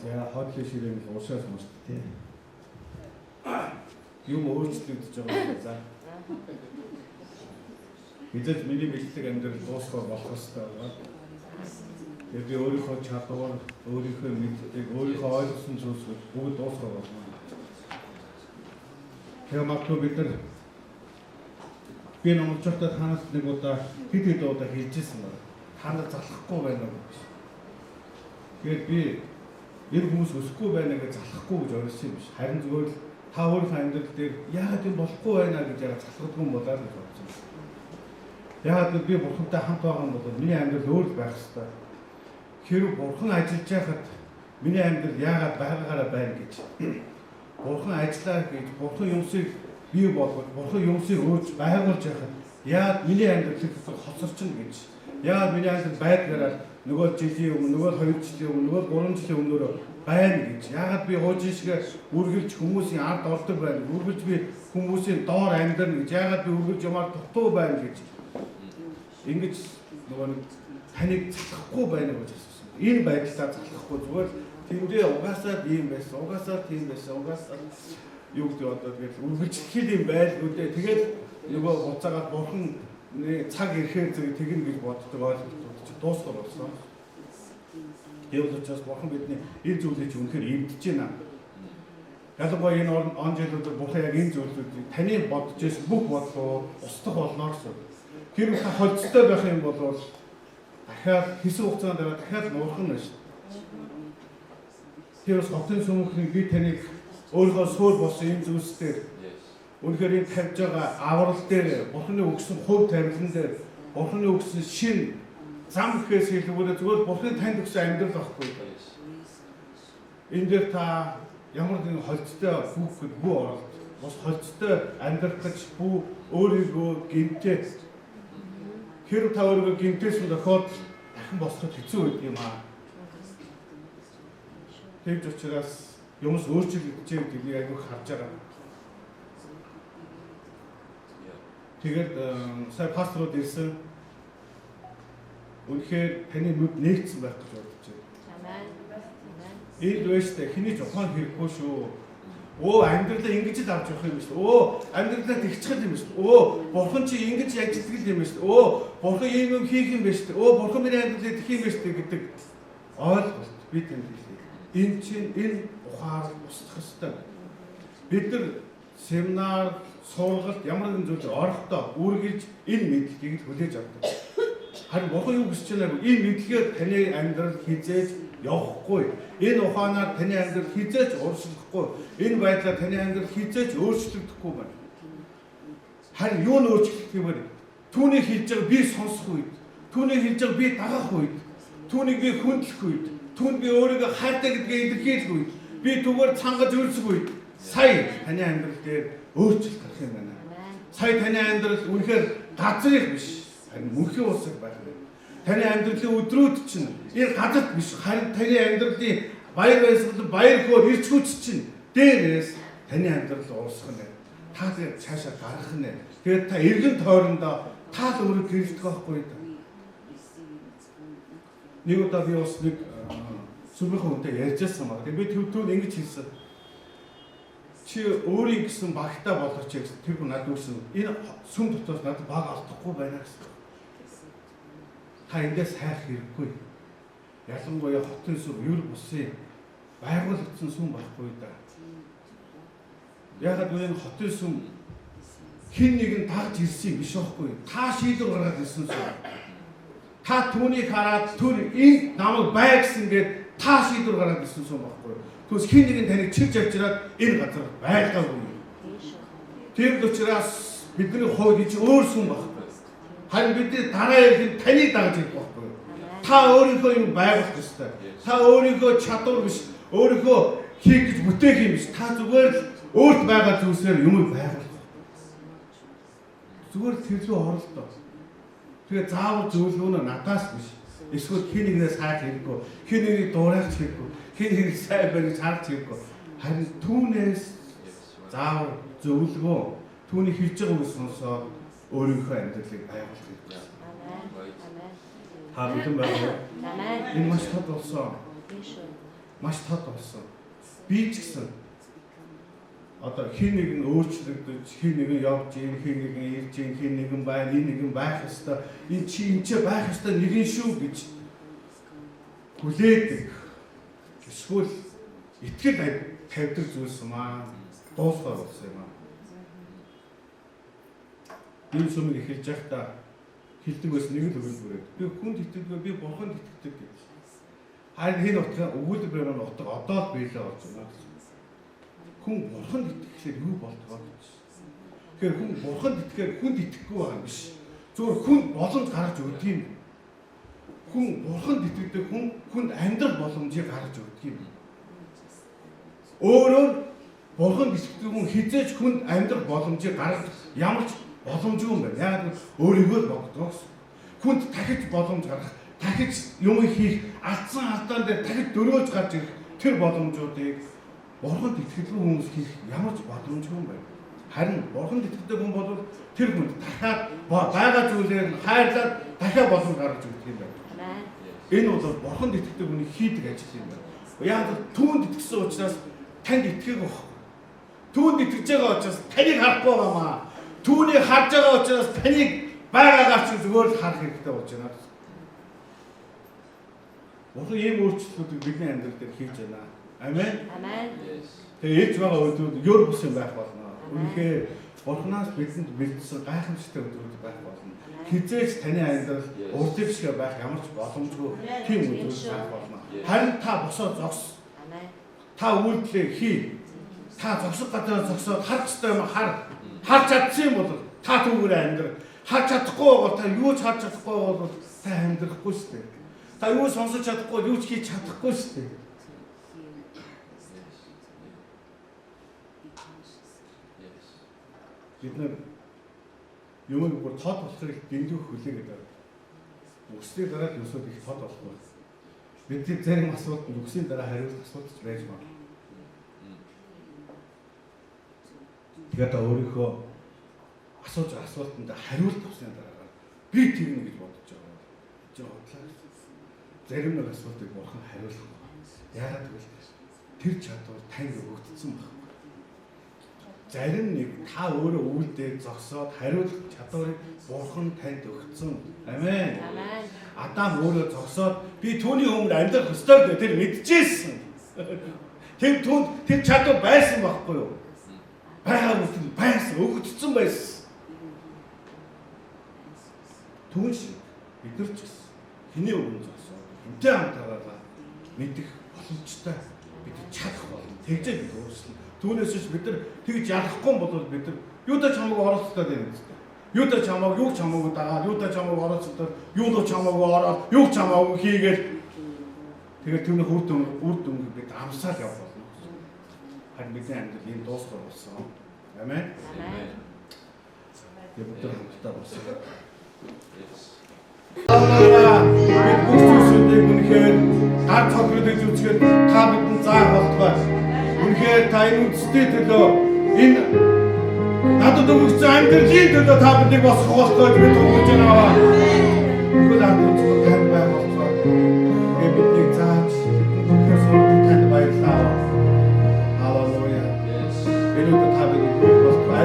За хотлын ширээн уушаа сонсч тий. Юм өөрчлөгдөж байгаа юм за. Мэдээж миний бэлтгэл амьдрал дуусах болох ёстой байна. Тэгээд би өөрийнхөө чадвар, өөрийнхөө мэддэг, өөрийнхөө ойлгосон зүйлсүүд бүгд дуусах болно. Тэгээд магадгүй бид нар би номчтой танаас нэг удаа хэд удаа хэлжсэн байна. Танаа залахгүй байна уу гэж. Тэгээд би энэ хүмүүс өсөхгүй байна гэж залахгүй гэж ойлгосон юм биш. Харин зүгээр л та өөрийнхөө амьдрал дээр яагаад юм болохгүй байна гэж яагаад залхагдгүй юм болоо гэж бодсон. Яагаад би бурхантай хамт байгаа юм бол миний амьдрал өөр байх ёстой. Хэрвээ бурхан ажиллаж байхад миний амьдрал яагаад байгаагаараа байна гэж. Бурхан ажиллаа гэж бурхан юмсыг бий болгож, бурхан юмсыг өөрч байгуулж байхад яагаад миний амьдрал хоцорчин гэж. Яагаад миний амьдрал байдгаараа нөгөө жилийн өмнө, нөгөө 2 жилийн өмнө, нөгөө 3 жилийн өмнөөр байна гэж. Яагаад би хуужин шиг үргэлж хүмүүсийн ард ордог байна. Үргэлж би хүмүүсийн доор амьдрна гэж. Яагаад би үргэлж юмар дутуу байна гэж. Ингэж нөгөө таныг залхахгүй байна гэж асуусан. Энэ байдлаа залхахгүй зүгээр тэндээ угаасаа ийм байсан, угаасаа тийм байсан, угаасаа юу гэдэг одоо тэгэл үргэлж хэл юм байлгүй дээ. Тэгээд нөгөө буцаагаад бурхан цаг ирэхээр тэгнэ гэж боддог ойлголт дуусгал болсон. Гэвч учраас бурхан бидний энэ зүйлийг үнэхээр эвдэж байна. Ялангуяа энэ он жилүүдэд бурхан яг энэ зүйлүүдийг таны бодож ирсэн бүх бодлоо устгах болно гэсэн. Хэрвээ та холцтой байх юм бол дахиад хэсэг хугацаанд дараа дахиад нуурхан байна шүү. Тэрс хотын сүмхний би таныг өөрийнхөө суурь болсон энэ зүйлсээр үнэхээр энэ тавьж байгаа аврал дээр бурханы өгсөн хувь тавилан дээр бурханы өгсөн шин зам гэхээс илүүгээр зүгээр бурханы танд өгсөн амьдрал байхгүй. Энэ дээр та ямар нэгэн холцтой хүүхэд бүү оролт, бас холцтой амьдрах гэж бүү өөрийгөө гинтээ. Хэрвээ та өөрийгөө гинтээсэн тохиолдолд дахин босоход хэцүү үед юм аа. Тэгж учраас юмс өөрчлөгдөж байгааг би аягүй харж байгаа. Тэгээд сая пасторууд ирсэн. Үнэхээр таны нүд нэгдсэн байх гэж бодож байна. Энд байштай хэний ч ухаан хэрэггүй шүү. Амьдралаа ингэж л авч явах юм шүү. Амьдралаа тэгчих юм шүү. Бурхан чи ингэж ажилладаг юм шүү. Бурхан ийм хийх юм байна шүү. Бурхан миний амьдралыг тэгэх юм байна шүү гэдэг ойлголт бид танд хэлээ. Энэ чинь энэ ухаар устгах ёстой. Бид нар семинар, сургалт ямар нэгэн зүйл орохдоо үргэлж энэ мэдлэгийг хүлээж авдаг. Харин бурхан юу гэж байна вэ? Энэ мэдлэгээр таны амьдрал хизээж явахгүй. Энэ ухаанаар таны амьдрал хизээж урагшлахгүй. Энэ байдлаар таны амьдрал хизээж өөрчлөгдөхгүй байна. Харин юу нь өөрчлөгдөх юм бэ? Түүний хэлж байгааг би сонсох үед, түүний хэлж байгааг би дагах үед, түүнийг би хүндлэх үед, түүнд би өөрийгөө хайртай гэдгээ илэрхийлэх үед, би түгээр цангаж өрсөх үед сая таны амьдрал дээр өөрчлөлт гарах юм байна. Сая таны амьдрал үнэхээр газрын биш, харин мөнхийн улсыг байх юм. Таны амьдралын өдрүүд чинь энэ газарт биш, харин таны амьдралын баяр баясгал, баяр хөөр ирч хүч чинь дээрээс таны амьдрал уусгах нь. Та тэгээд цаашаа гарах нь. Тэгээд та эргэн тойрондоо та л өөрөө гэрэлтэх байхгүй юу? Нэг удаа би бас нэг сүмийнхэн хүнтэй ярьжсэн баг. Тэгээд би төвтүүд ингэж хэлсэн. Чи өөрийн гэсэн багтаа болгоч гэсэн тэр хүн надад үсэн. Энэ сүм дотоос надад баг алдахгүй байна гэсэн. Та эндээс хайх хэрэггүй. Ялангуяа хотын сүм, ер бусын байгуулагдсан сүм байхгүй да. Ягаад гэвэл энэ хотын сүм хин нэгэн дагж ирсэн биш байхгүй. Та шийдвэр гаргаад ирсэн сүм. Та түүнийг хараад түр энэ намайг бай гэсэн гээд та шийдвэр гаргаад ирсэн сүм байхгүй. Түс хин нэгэн таныг чирж авчираад энэ газар байгаагүй. Тэр учраас бидний хувьд чи өөр сүм байхгүй. Харин бидний дараа ирэх таныг дагж ирэх байхгүй. Та өөрийнхөө юм байгуулах ёстой. Та өөрийнхөө чадвар биш, өөрийнхөө хийх гэж бүтээх юм биш. Та зүгээр л өөрт байгаа зүйлсээр юм байгуулах. Зүгээр тэр рүү оролдоо. Тэгээ заавал зөвлөгөөнө надаас биш. Эсвэл хин нэгнээс хайх хэрэггүй, хин нэгийг дуурайх хэрэггүй, хин хэрэг сайн байх гэж харж хэрэггүй. Харин түүнээс заавал зөвлөгөө, түүний хийж байгааг сонсоод өөрийнхөө амьдралыг байгуулах хэрэгтэй. Та бүхэн байна уу? Энэ маш тод болсон. маш тод болсон. Би ч гэсэн одоо хин нэг нь өөрчлөгдөж, хин нэг нь явж ийн, хин нэг нь ирж ийн, хин нэг нь байна, энэ нэг нь байх ёстой. Энэ чи байх ёстой нэг нь шүү гэж хүлээдэг. Эсвэл итгэл тавьдаг зүйлс юм аа. Дуусгаар болсон юм аа. Энэ сүмийг эхэлж байхдаа хэлдэг байсан нэг л өгүүлбэр. Би хүнд итгэдэг, би бурханд итгэдэг гэж. Харин энэ утга өгүүлбэр нь утга одоо л биелээ болж байна. Хүн бурханд итгэхлээр юу болдгоо гэж. Тэгэхээр хүн бурханд итгэхээр хүнд итгэхгүй байгаа юм биш. Зүгээр хүн боломж гаргаж өгдөг юм. Хүн бурханд итгэдэг хүнд амьдрал боломжийг гаргаж өгдөг юм. Өөрөөр бурханд итгэдэг хүн хизээж хүнд амьдрал боломжийг гаргаж ямар ч боломжгүй юм байна. Яг нь өөрийгөө л богддог. Хүнд дахиж боломж гаргах, дахиж юм хийх, алдсан алдаан дээр дахиж дөрөөж гарч ирэх тэр боломжуудыг бурханд итгэдэг хүмүүс хийх ямар ч боломжгүй юм байна. Харин бурханд итгэдэг хүн бол тэр хүнд дахиад байгаа зүйлээр хайрлаад дахиад боломж гаргаж өгдөг юм байна. Энэ бол бурханд итгэдэг хүний хийдэг ажил юм байна. Яг л түүнд итгэсэн учраас танд итгэх байх. Түүнд итгэж байгаа учраас таныг харахгүй байгаамаа. Түүнийг харж байгаа учраас таныг байгаагаар чи зүгээр л харах хэрэгтэй болж байна. Бурхан ийм өөрчлөлтүүдийг бидний амьдрал дээр хийж байна. Амен. Амен. Тэгээ ээж байгаа өдрүүд ёр бус юм байх болно. Үнэхээр Бурханаас бидэнд бэлдсэн гайхамшигтай өдрүүд байх болно. Хизээж таны амьдрал урдив шиг байх ямар ч боломжгүй тийм өдрүүд байх болно. Харин та босоо зогс. Амен. Та үйлдэлээ хий. Та зогсох газар зогсоод харах ёстой юм хар. Харж чадсан юм бол та түүгээр амьдрал. Харж чадахгүй бол та юу ч харж чадахгүй бол та амьдрахгүй шүү дээ. Та юу сонсож чадахгүй, юу ч хийж чадахгүй шүү дээ. Бид нар юмыг бүр тод болохыг дэндүү хүлээгээд байна. Үгсний дараа л өсөд их тод болох байна. Бидний зарим асуулт нь үгсний дараа хариулт асуулт ч байж магадгүй. Тэгээд өөрийнхөө асууж байгаа асуултанд хариулт авсны дараа би тэгнэ гэж бодож байгаа. Жоо бодлоо. Зарим нэг асуултыг бурхан хариулах. Яагаад гэвэл тэр чадвар танд өгөгдсөн байна. Зарим нэг та өөрөө үйлдэл зогсоод хариулах чадварыг бурхан танд өгсөн. Амен. Амен. Адам өөрөө зогсоод би түүний өмнө амьдрах ёстой гэж тэр мэдчихсэн. Тэр чадвар байсан байхгүй юу? Байгаад байсан, өгөгдсөн байсан. Түүн шиг бид нар ч гэсэн хэний өмнө зогсоод хинтээ хамтараа мэдэх боломжтой бид чадах болно. Тэгжээ бид өөрсдөө. Түүнээс ч бид нар тэгж ялахгүй бол бид нар юудаа ч хамаагүй оролцдог юм. Юудаа ч хамаагүй юу ч хамаагүй дагаад, юудаа ч хамаагүй оролцдог, юу ч хамаагүй ороод, юу ч хамаагүй хийгээд тэгээд түүний үр дүнг бид амсаал явах болно. Харин бидний амьдрал ийм дуусгар болсон. Амен. Амен. Тэгээд бид хамтдаа болсон. Бид бүхчүүсүүдийг үнэхээр гар цогцолыг үзгээд та бидэнд заах болтугай. Үнэхээр та энэ үстэй төлөө энэ надад өгсөн амьдралын төлөө та биднийг босгох болтугай гэж бид өгч байна. Бүгд хамтдаа тань байх болтугай. Тэгээд бидний зааж бидний сургалтад тань баярлалаа. Халелуя. Энэ өдөр та биднийг өгөх болтугай.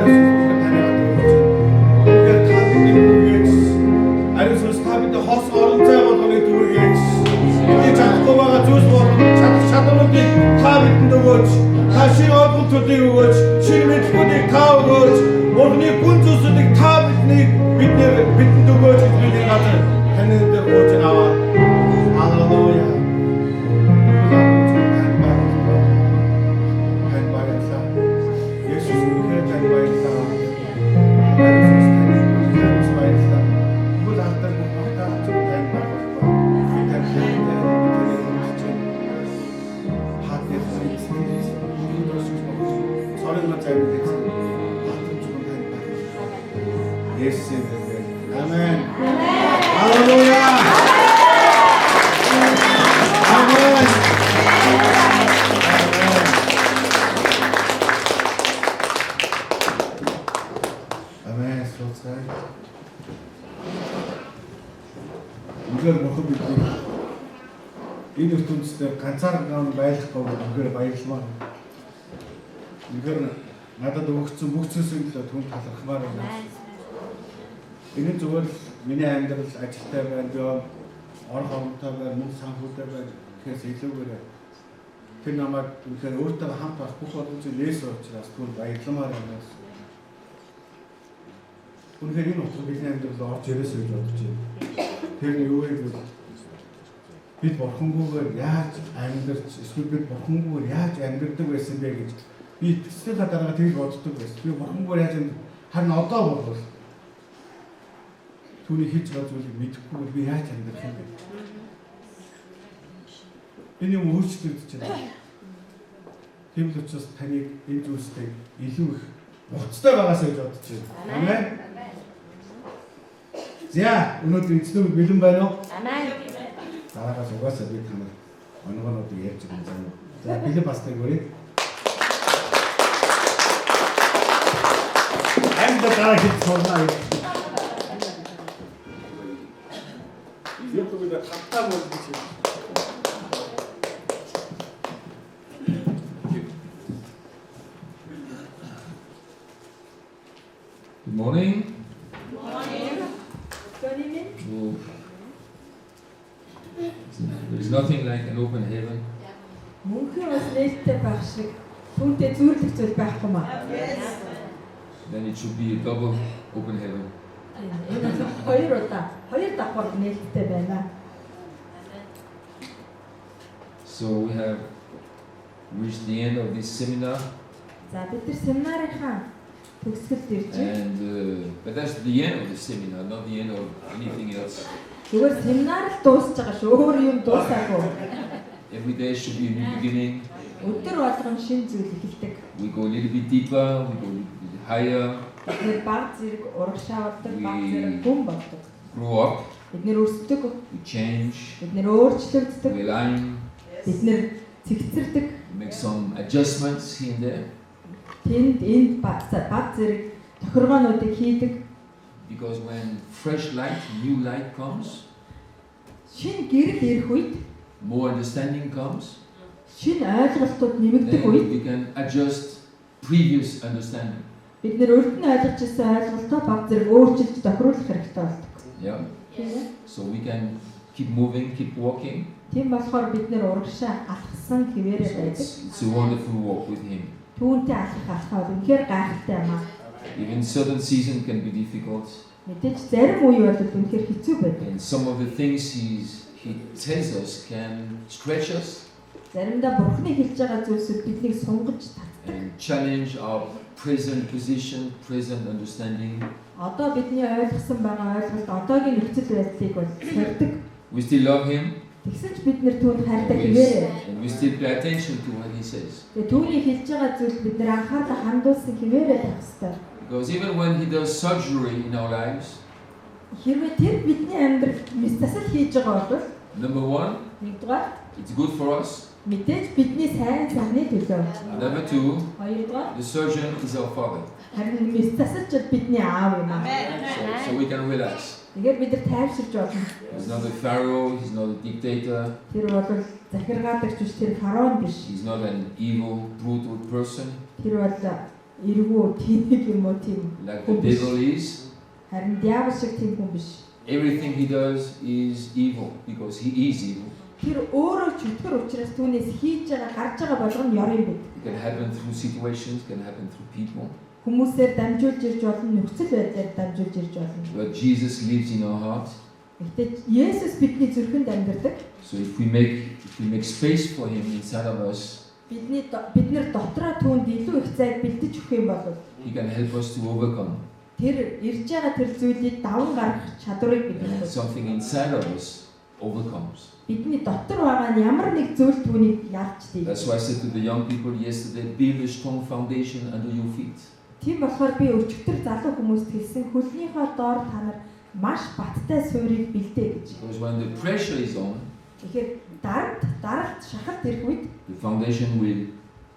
Хос орон зай болгоны дүүргээс бидний чадахгүй байгаа зүйлс болон чадваруудыг та бидэнд өгөөч. Та шинэ ойлголтуудыг өгөөч. Шинэ мэдлэгүүдийг та өгөөч. Бурхны гүн зүйлсүүдийг та бидэнд өгөөч гэж бидний газар таны дээр гооч аваа. Халелуя. Amen. Hallelujah. Amen. Amen. Слухай. Үнээр бурхан бидний Энэ ертөнцийн ганцаархан байхгүй гэхээр баярлалаа. Үнэхээр надад өгсөн бүх зүйлсийг л түн талархмаар байна. Энэ зүгээр л миний амьдрал ажилтай байна, би ор хоромтой байна, мөнгө санхүүтэй байна гэхээс илүүгээр тэр намайг үнэхээр өөртөө хамт байх бүх боломжийг нээсэн учраас түн баярлалмаар байна. Үнэхээр энэ утга бидний амьдралд орж ирээсэй гэж бодож байна. Тэр нь юу вэ гэвэл бид бурхангүйгээр яаж амьдарч эсвэл бид бурхангүйгээр яаж амьдардаг байсан бэ гэж би тэсэл дараагаа тэгж боддог байсан. Би бурхангүйгээр яаж харин одоо бол түүний хийж байгаа зүйлийг мэдэхгүй би яаж амьдрах юм бэ? Энэ юм өөрчлөгдөж байна. Тийм л учраас таныг энэ зүйлстэй илүү их уцтай байгаасаа гэж бодож байна. Амен. За, өнөөдөр эцнүүд бэлэн байна уу? Амен. Дараагаас угаасаа би таныг онгонуудыг ярьж байгаа юм. За, бэлэн бастай görээ. Амьд дараа хит сонноо. YouTube-д хатаа болж байна. Good morning. Oh. There is nothing like an open heaven. Мөнхийн ус нээлттэй байх шиг түүнтэй зүйрлэх зүйл байхгүй маа. Then it should be a double open heaven. Энэ хоёр давхар нээлттэй байна. So we have reached the end of this seminar, За бид нар семинарынхаа төгсгөлд ирж байна. and but that's the end of the seminar, not the end of anything else. Зүгээр семинар л дуусж байгаа шүү. Өөр юм дуусаагүй. Every day should be a new beginning. Өдөр болгон шинэ зүйл эхэлдэг. We go a little bit deeper, we go a little bit higher, Бид нэр баг зэрэг урагшаавдаг, баг зэрэг хүн болдог. grow up, Бид нэр өсдөг, we change, бид нэр өөрчлөгддөг, we align, бид нэр цэгцэрдэг. make some adjustments here and there, Энд баг зэрэг тохиргоонуудыг хийдэг. because when fresh light, new light comes, Шинэ гэрэл ирэх үед, more understanding comes, шинэ ойлголтууд нэмэгдэх үед then we can adjust previous understanding. бид нэр өртөнд ойлгож ирсэн ойлголтоо баг зэрэг өөрчилж тохируулах хэрэгтэй болдог. Yeah. Тийм ээ. So we can keep moving, keep walking. Тийм болохоор бид нэр урагшаа алхсан хിവэрэ So байдаг. it's a wonderful walk with Him. Түүнтэй алхах үнэхээр гайхалтай юм аа. Even certain season can be difficult, Мэдээж зарим үе бол үнэхээр хэцүү байдаг. and some of the things He tells us can stretch us Заримдаа Бурхны хэлж байгаа зүйлсүүд биднийг сунгаж татдаг. and challenge our present position, present understanding. Одоо бидний ойлгосон байгаа ойлголт одоогийн нөхцөл байдлыг бол сордог. We still love Him, Тэгсэн ч бид нэр түүнд хайртай and хിവэрэ. we still pay attention to what He says. Тэгээ түүний хэлж байгаа зүйл бид нэр анхаарал хандуулсан хിവэрэ байх ёстой. Because even when He does surgery in our lives, Хэрвээ тэр бидний амьдралд мэстасал хийж байгаа бол number one, нэгдүгээр it's good for us. мэдээж бидний сайн санааны төлөө. Number two, Хоёрдугаар the surgeon is our Father. харин мэстасалч бидний аав юм аа. So we can relax. Тэгээд бид нар тайвширч болно. He's not a pharaoh, he's not a dictator, Тэр бол захиргаалагч биш, тэр фараон биш. he's not an evil, brutal person Тэр бол эргүү тэнэг юм уу тийм. like the devil is. Харин диавол шиг тийм хүн биш. Everything he does is evil because he is evil. Тэр өөрөө чөтгөр учраас түүнээс хийж байгаа гарч байгаа болгоно ёр юм бид. It can happen through situations, can happen through people. Хүмүүсээр дамжуулж ирж болно, нөхцөл байдлаар дамжуулж ирж болно. But Jesus lives in our heart. Гэхдээ Есүс бидний зүрхэнд амьдардаг. So if we make space for him inside of us, Бид нар дотроо түүнд илүү их зайг бэлдэж өгөх юм бол he can help us to overcome. тэр ирж байгаа тэр зүйлийг даван гаргах чадварыг And бидэнд. something inside of us overcomes. Бидний дотор байгаа нь ямар нэг зүйл түүнийг ялж дий. That's why I said to the young people yesterday, build a strong foundation under your feet. Тийм болохоор би өчигдөр залуу хүмүүст хэлсэн хөлнийхөө доор та нар маш баттай суурийг бэлдээ гэж. Because when the pressure is on, Тэгэхээр даралт шахалт ирэх үед the foundation will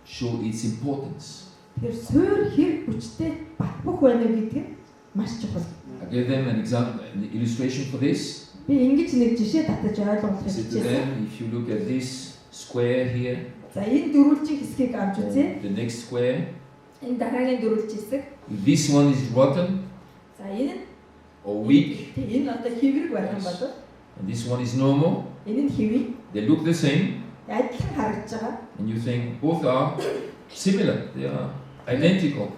show its importance. тэр суур хэр хүчтэй бат бөх байна гэдг нь маш чухал. I gave them an example, an illustration for this. Би ингэж нэг жишээ татаж ойлгуулах Is гэж it to байна. them? If you look at this square here, За энэ дөрвөлжийн хэсгийг авч үзье. the next square, Энэ дараагийн дөрвөлж хэсэг. if this one is rotten За энэ нь or weak, энэ одоо хэврэг байх юм бол and this one is normal, энэ нь хэвий. they look the same, Адилхан харагдаж байгаа. and you think both are similar, they are identical.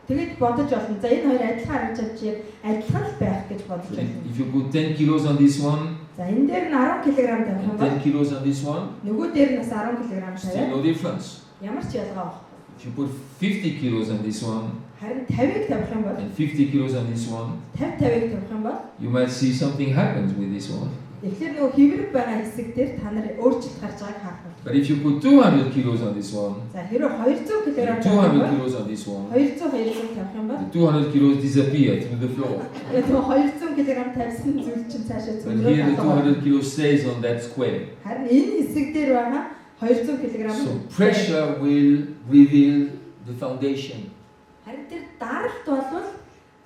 Тэгээд бодож болно. За энэ хоёр адилхан харагдаж байгаа чи адилхан л байх гэж бодож But байна. if you put 10 kilos on this one За энэ дээр нь 10 кг тавих юм and бол 10 kilos on this one, нөгөө дээр нь бас 10 кг still тавиад no difference. ямар ч ялгаа байхгүй. If you put 50 kilos on this one Харин 50-ыг тавих юм бол and 50 kilos on this one, 50-50-ыг тавих юм бол you might see something happens with this one. тэгэхээр нөгөө хэврэг байгаа хэсэг дээр та нар өөрчлөлт гарч байгааг харах байна. But if you put 200 kilos on this one За хэрэв 200 кг and тавих юм 200 бол kilos on this one, 200 тавих юм бол the 200 kilos disappear through the floor. тэгээд нөгөө 200 кг тавьсан зүйл чинь цаашаа But here the цөмрөө 200 kilos stays on that square. харин энэ хэсэг дээр байгаа 200 кг So pressure will reveal the foundation. харин тэр даралт болвол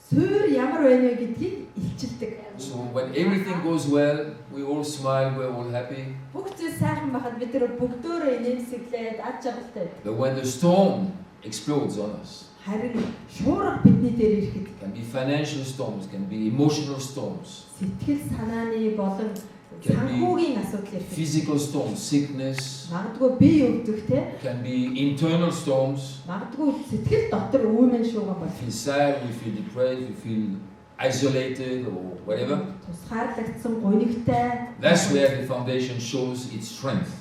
суур ямар байна вэ гэдгийг илчилдэг. So when everything goes well, we all smile, we're all happy. Бүх зүйл сайхан байхад бид нар бүгдөө инээмсэглээд ад жаргалтай. But when the storm explodes on us, Харин шуурга бидний дээр ирэхэд it can be financial storms, can be emotional storms, сэтгэл санааны болон Can be санхүүгийн асуудал ирэхэд physical storms, sickness, магадгүй бие өвдөх те it can be internal storms. магадгүй сэтгэл дотор өвмөн шууган We бол feel sad, we feel depressed, we feel isolated or whatever. тусгаарлагдсан гонигтай. That's where the foundation shows its strength.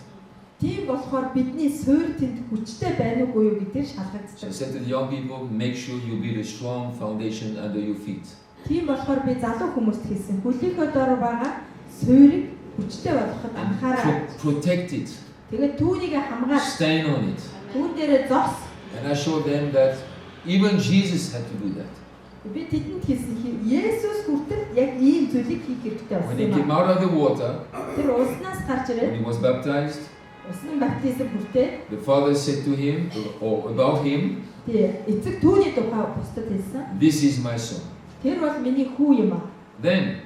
Тийм болохоор бидний суурь тэнд хүчтэй байна уугүй юу гэдгээр So I шалгагддаг. said to the young people, make sure you build a strong foundation under your feet. Тийм болохоор би залуу хүмүүст хэлсэн хөлийнхөө дор байгаа суурийг хүчтэй болгоход And анхаарал. protect it, Тэгээд түүнийг хамгаалж stand on it. түүн дээрээ зогс. And I showed them that even Jesus had to do that. Би тэдэнд хэлсэн Есүс хүртэл яг ийм зүйлийг хийх хэрэгтэй When he болсон came юм. out of the water, Тэр уснаас гарч when ирээд he was baptized, усны баптизм хүртээ the Father said to him, or about him, тий эцэг түүний тухай бусдад хэлсэн. this is my son. Тэр бол миний хүү юм аа. Then,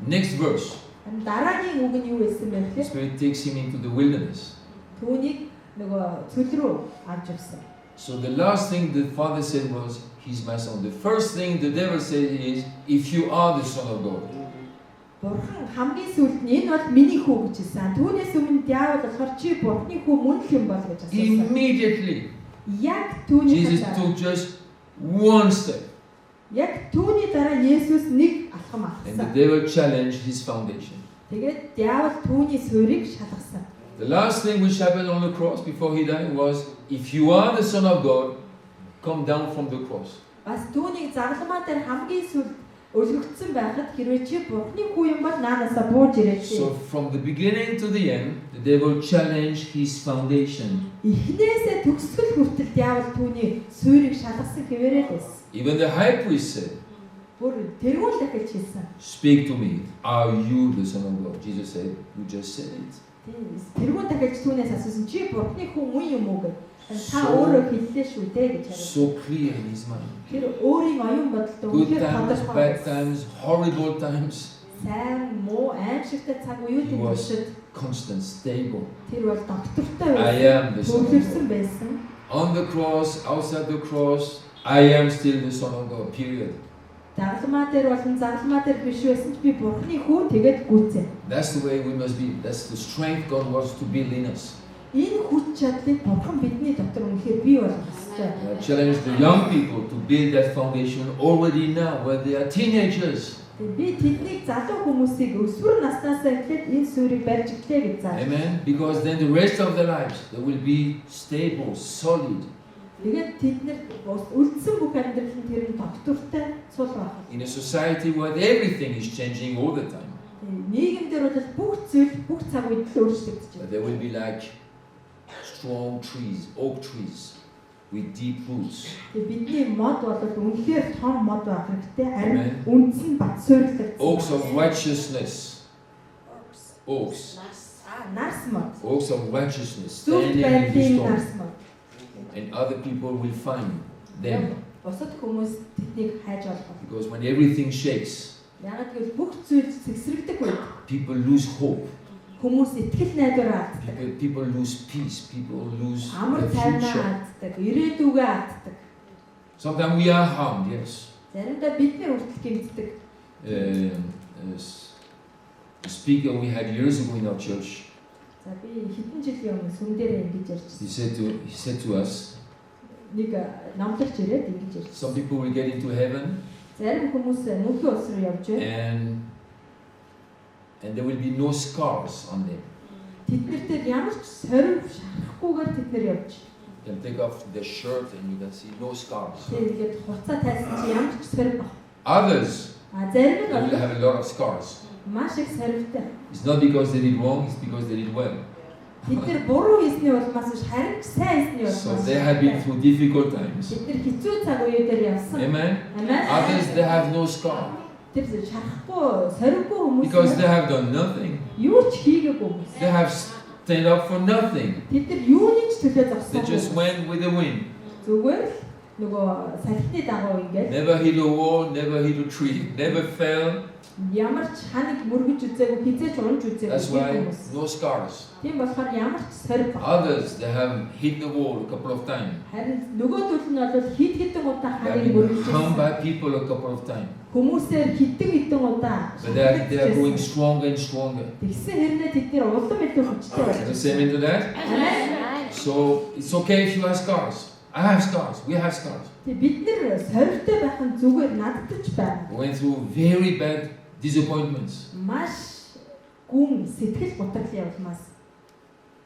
next verse, Харин дараагийн үг нь юу байсан бэ the гэхээр Spirit takes him into the wilderness. түүнийг нөгөө цөл рүү авч явсан. So the last thing the Father said was, he's my son. The first thing the devil said is, if you are the Son of God. Бурхан хамгийн сүүлд нь энэ бол миний хүү гэж хэлсэн. Түүнээс өмнө диавол болохоор чи Бурханы хүү мөн л юм бол гэж асуусан. Immediately, Яг түүний Jesus дараа took just one step, яг түүний дараа Есүс нэг алхам and the авсан. devil challenged his foundation. Тэгээд диавол түүний суурийг шалгасан. The last thing which happened on the cross before he died was, if you are the Son of God, come down from the cross. Бас түүнийг загламаа дээр хамгийн сүүлд өлгөгдсөн байхад хэрвээ чи Бурханы хүү юм бол наанаасаа бууж ирээч. So from the beginning to the end, the devil challenged his foundation. Эхнээсээ төгсгөл хүртэл диавол түүний суурийг шалгасан хэвээрээ л байсан. Even the high priest said, Бүр тэргүүн дахиж хэлсэн. speak to me, are you the Son of God? Jesus said, you just said it. Тэргүүн дахиж түүнээс асуусан чи Бурханы хүү мөн юм уу гэж. Та So- өөрөө хэллээ шүү дээ гэж хариулсан. So clear in his mind. Тэр өөрийн оюун бодолд Good үнэхээр times, тодорхой. bad times, horrible times, Сайн, муу, аимшигтай цаг үеүүдийн He was- туршид constant, stable. тэр бол доктортой I байсан. am the Son of Төвлөрсөн God. байсан. On the cross, outside the cross, I am still the Son of God, period. Загламаа дээр болон загламаа дээр биш байсан ч би Бурханы хүү тэгээд гүйцээ. That's the way we must be. That's the strength God wants to build in us. Энэ хүч чадлыг Бурхан бидний дотор үнэхээр бий болгох ёстой. I challenge the young people to build that foundation already now, where they are teenagers. Тэгээд би тэднийг залуу хүмүүсийг өсвөр наснаасаа эхлээд энэ суурийг барьж иглээ гэж зааж. Amen. Because then the rest of their lives, they will be stable, solid. Тэгээд тэд нар үлдсэн бүх амьдрал нь тэр нь доктортой сул байх. In a society where everything is changing all the time. Нийгэмдэр бол бүх зүйл бүх цаг үед л өөрчлөгдөж байна. They will be like strong trees, oak trees, with deep roots. Тэгээд бидний мод бол үнэхээр том мод байх хэрэгтэй. Харин Amen. үндс нь бат суйрлагдсан. Oaks of righteousness. Oaks. Нарс мод. Oaks of righteousness. Зүрх Standing in the байдлын storm. нарс мод. And other people will find them. Бусад хүмүүс тэднийг хайж болох. Because when everything shakes, Яг гэвэл бүх зүйл сэгсрэгдэг үед People lose hope. хүмүүс итгэл найдвараа алддаг. People lose peace. People lose Амар the тайвнаа future. алддаг. Ирээдүгээ алддаг. Sometimes we are harmed, yes. Заримдаа бидний хүртэл гэмтдэг. A speaker we had years ago in our church, За би хэдэн жилийн өмнө сүм дээр ингэж ярьжсэн. he said to us, Нэг номлогч ирээд ингэж ярьж. some people will get into heaven Зарим хүмүүс мөнхийн улс руу явж байна. and there will be no scars on them. Тэднэр дээр ямар ч сорив шахахгүйгээр тэд нар явж. You can take off their shirt and you can see no scars. Тэгээд хуцаа тайсан чи ямар ч сорив баг. Others, Зарим нь they will бол have a lot of scars. маш их соревтой. It's not because they did wrong, it's because they did well. Тэд нар буруу хийсний улмаас биш харин сайн хийсний So улмаас. they have been through difficult times. Тэд нар хэцүү цаг үе дээр явсан. Amen. Амен. Others, they have no scar Тэр шарахгүй, соревгүй хүмүүс. because they have done nothing. Юу ч хийгээгүй хүмүүс. They have stand up for nothing. Тэд нар юуны ч төлөө They зогссон. just went with the wind. Зүгээр л нөгөө салхины дагуу ингээд Never hit a wall, never hit a tree, never fell. ямар ч ханыг мөргөж үзээгүй, хизээч унж үзээгүй That's why хүмүүс. no scars. Тийм болохоор ямар ч сорив баг. Others, they have hit the wall a couple of times. Харин нөгөө төл нь бол хид хідэн удаа They have ханыг been мөргөж harmed үзсэн. by people a couple of times. Хүмүүсээр хідэн удаа. But they are going stronger and stronger. Тэгсэн хэрнээ тэд нэр улам илүү хүчтэй Can you болж. say amen to that? Амен. So it's okay if you have scars. I have scars. We have scars. Тэг бид нэр соревтой байх нь зүгээр надад ч байна. We went through very bad disappointments. Маш гүн сэтгэл гутал явуулмаас.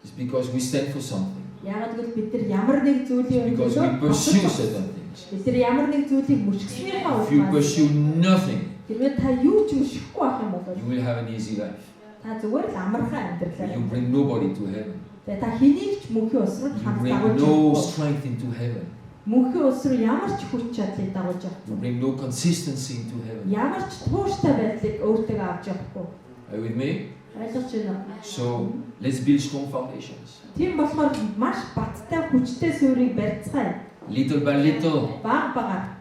It's because we stand for something. Яг л бид нар ямар нэг зүйлийн Because we pursue certain things. бид нар ямар нэг зүйлийг мөрчгснийхаа If you улмаас pursue nothing, тэрвээ та юу ч мөршихгүй байх юм бол you will have an easy life. та зүгээр л амархан амьдралаа. You bring nobody to heaven. Тэгээ та хэнийг ч мөнхийн улс руу You хамт bring дагуулж no явахгүй. strength into heaven. Мөнхийн улс руу ямар ч хүч чадлыг дагуулж You явахгүй. bring no consistency into heaven. Ямар ч тууштай байдлыг өөртөө авч явахгүй. Are you with me? Ойлгож байна уу? So let's build strong foundations. Тийм болохоор маш баттай хүчтэй суурийг барьцгаая. Little by little. Баг багаар.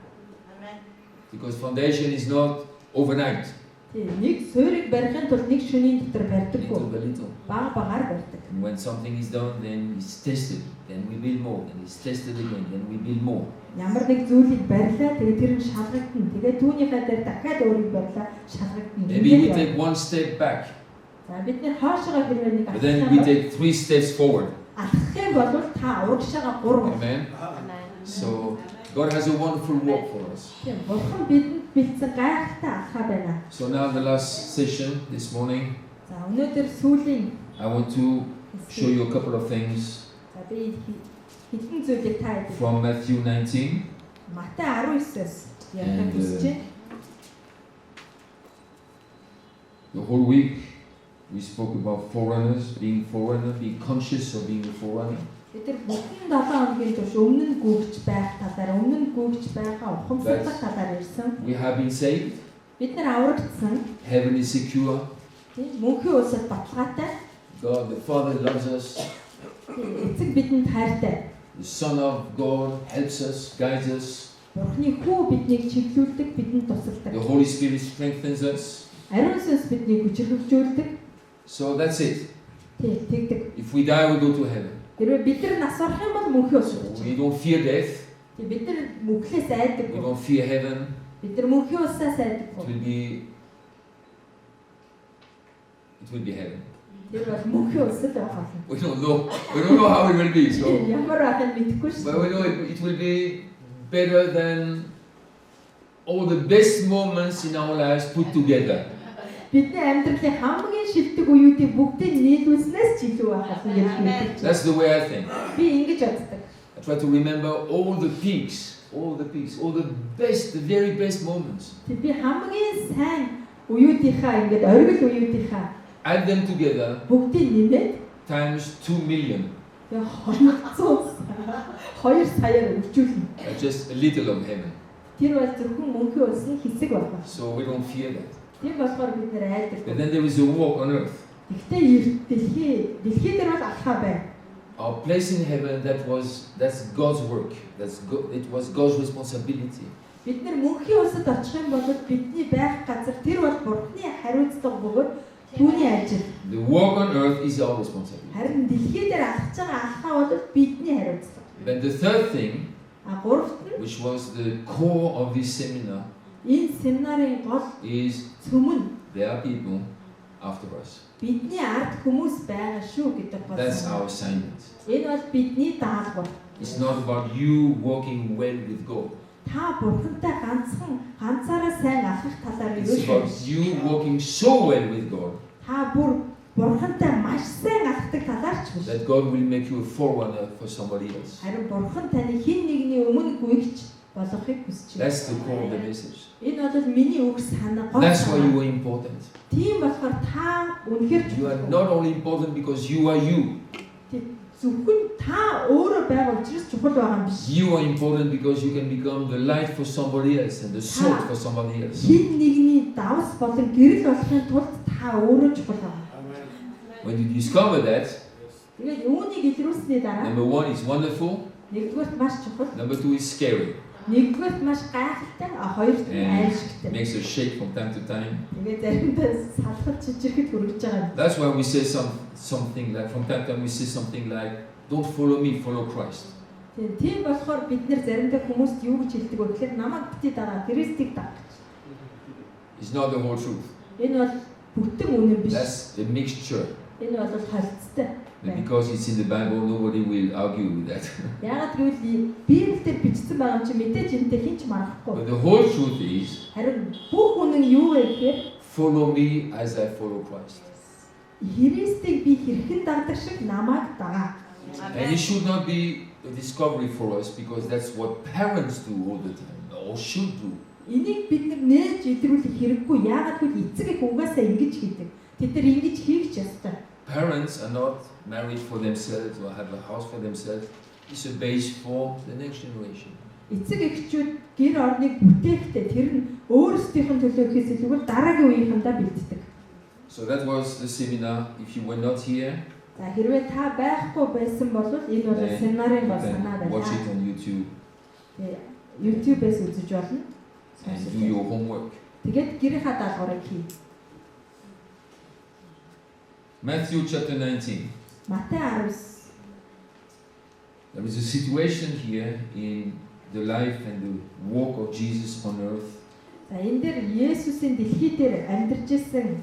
Because foundation is not overnight. Тийм нэг суурийг барихын тулд нэг шөнийн дотор Little барьдаггүй. by little. Баг багаар барьдаг. And when something is done, then it's tested. Then we build more. Then it's tested again. Then we build more. Ямар нэг зүйлийг барьлаа тэгээд тэр нь шалгагдана. Тэгээд түүнийхээ дээр дахиад өөрийг барьлаа шалгагдана. Maybe we take one step back, За бид нэр хаашаа хэрвээ нэг but then we take 3 steps forward. алхах юм бол та урагшаага 3. Amen. So God has a wonderful work for us. Тийм бурхан бидэнд бэлдсэн гайхалтай алхаа байна. So now the last session this morning, За өнөөдөр сүүлийн I want to show you a couple of things За би хэдэн зүйлийг та хэд from Matthew 19. Матай 19-с ярих And, хүсэж байна. The whole week we spoke about foreigners, being conscious of being a foreigner. Бид нар бүхэн 7 хоногийн турш өмнө нь гүгч байх талаар, өмнө нь гүгч байгаа ухамсарлах талаар ярьсан. We have been saved. Бид нар аврагдсан. Heaven is secure. Тийм мөнхийн улсад баталгаатай. God the Father loves us. Эцэг бидэнд хайртай. The Son of God helps us, guides us. Бурхны хүү биднийг чиглүүлдэг, бидэнд The тусалдаг. Holy Spirit strengthens us. Ариун сүнс биднийг хүчрхэгжүүлдэг. So that's it. Тийм тэгдэг. If we die, we go to heaven. Тэрвээ бид нар нас орох юм бол мөнхийн улс руу. We don't fear death. Тийм бид нар мөнхлөөс айдаг. We don't fear heaven. Бид нар мөнхийн улсаас айдаг. It will be heaven. Тэр бол мөнхийн улсад байх болно. We don't know how it will be. So, Ямар байхыг мэдэхгүй шүү. but we know it will be better than all the best moments in our lives put together. Бидний амьдралын хамгийн шилдэг үеүүдийг бүгдийг нийлүүлснээс ч илүү байх болно гэж мэдэж байна. That's the way I think. Би ингэж боддог. I try to remember all the peaks, all the best, the very best moments. Тэг би хамгийн сайн үеүүдийнхаа ингэж оргил үеүүдийнхаа Add them together бүгдийг нэмээд times 2 million. тэгээ 2 саяар өвчүүлнэ. Just a little of heaven. Тэр бол зөвхөн мөнхийн улсны хэсэг байна. So we don't fear that. Тийм болохоор бид нэр айдаг. But then there is a walk on earth. Гэхдээ дэлхий дээр бол алхаа байна. Our place in heaven, that's God's work. It was God's responsibility. Бид нар мөнхийн улсад очих юм бол бидний байх газар тэр бол Бурхны хариуцлага бөгөөд түүний ажил. The work on earth is our responsibility. Харин дэлхий дээр алхаж байгаа алхаа бол бидний хариуцлага. Then the third thing, Гуравт нь which was the core of this seminar, энэ семинарын гол is цөм нь there are people after us. бидний ард хүмүүс байгаа шүү гэдэг гол. That's our assignment. Энэ бол бидний даалгавар. It's not about you working well with God. Та Бурхантай ганцаараа сайн алхах талаар юу It's about шүү. you working so well with God Та бүр Бурхантай маш сайн алхдаг талаар ч биш. that God will make you a forerunner for somebody else. Харин Бурхан таны хэн нэгний өмнө гүйгч болгохыг хүсэж байна. That's the core of the message. Энэ бол миний үг санаа гол. That's why you санаа. are important. Тийм болохоор та үнэхээр You are not only important because you are you. зөвхөн та өөрөө байгаа учраас чухал байгаа юм биш. You are important because you can become the light for somebody else and the salt for somebody else. Хэн нэгний давс болон гэрэл болохын тулд та өөрөө чухал байгаа. When you discover that, Тэгээд үүнийг илрүүлсний дараа number one is wonderful, нэгдүгээрт маш чухал, number two is scary. нэгдүгээрт маш гайхалтай, хоёрт нь аимшигтай. Makes us shake from time to time. Тэгээд заримдаа салхад чичирхэд хүрэж байгаа. That's why we say something like, from time to time we say something like, don't follow me, follow Christ. Тийм болохоор бид нэр заримдаа хүмүүст юу гэж хэлдэг вэ гэхээр намайг бити дагаа, Христийг даг. It's not the whole truth. Энэ бол бүтэн үнэн биш. That's a mixture. Энэ бол холцтой. And because it's in the Bible, nobody will argue with that. Яагаад гэвэл Библиэлд бичсэн байгаа юм чи мэдээж энэтэй хинч марахгүй. But the whole truth is, Харин бүх үнэн юу вэ гэхээр follow me as I follow Christ. Христийг би хэрхэн дагдаг шиг намайг дагаа. And it should not be a discovery for us because that's what parents do all the time, or should do. Энийг бид нээж илрүүлэх хэрэггүй. Яагаад гэвэл эцэг их угаасаа ингэж хийдэг. Тэд нар ингэж хийх ч ёстой. Parents are not married for themselves or have a house for themselves. It's a base for the next generation. Эцэг эхчүүд гэр орныг бүтээхдээ тэр нь өөрсдийнх нь төлөө хийхээс илүүгээр дараагийн үеийнхэндээ бэлддэг. So that was the seminar. If you were not here, За хэрвээ та байхгүй байсан бол энэ бол семинарын гол санаа then watch it байна. on YouTube YouTube-ээс үзэж болно. and do your homework. Тэгээд гэрийнхаа даалгаврыг хий. Matthew chapter 19. Матай 19. There is a situation here in the life and the walk of Jesus on earth. За энэ дээр Есүсийн дэлхий дээр амьдарч исэн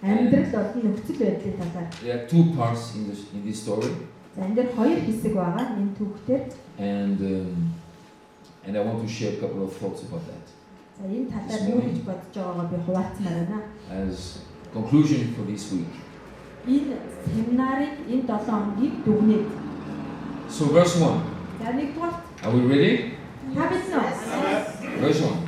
амьдрал болон нөхцөл байдлын талаар. There are two parts in this story, За энэ дээр хоёр хэсэг байгаа энэ түүхтэр. and I want to share a couple of thoughts about that За энэ талаар юу гэж бодож байгаагаа би хуваалцмаар байна. as conclusion for this week. Энэ семинарын энэ 7 хоногийн дүгнэлт. So verse 1. За нэгдүгээр Are we ready? та бид нөө. Verse 1.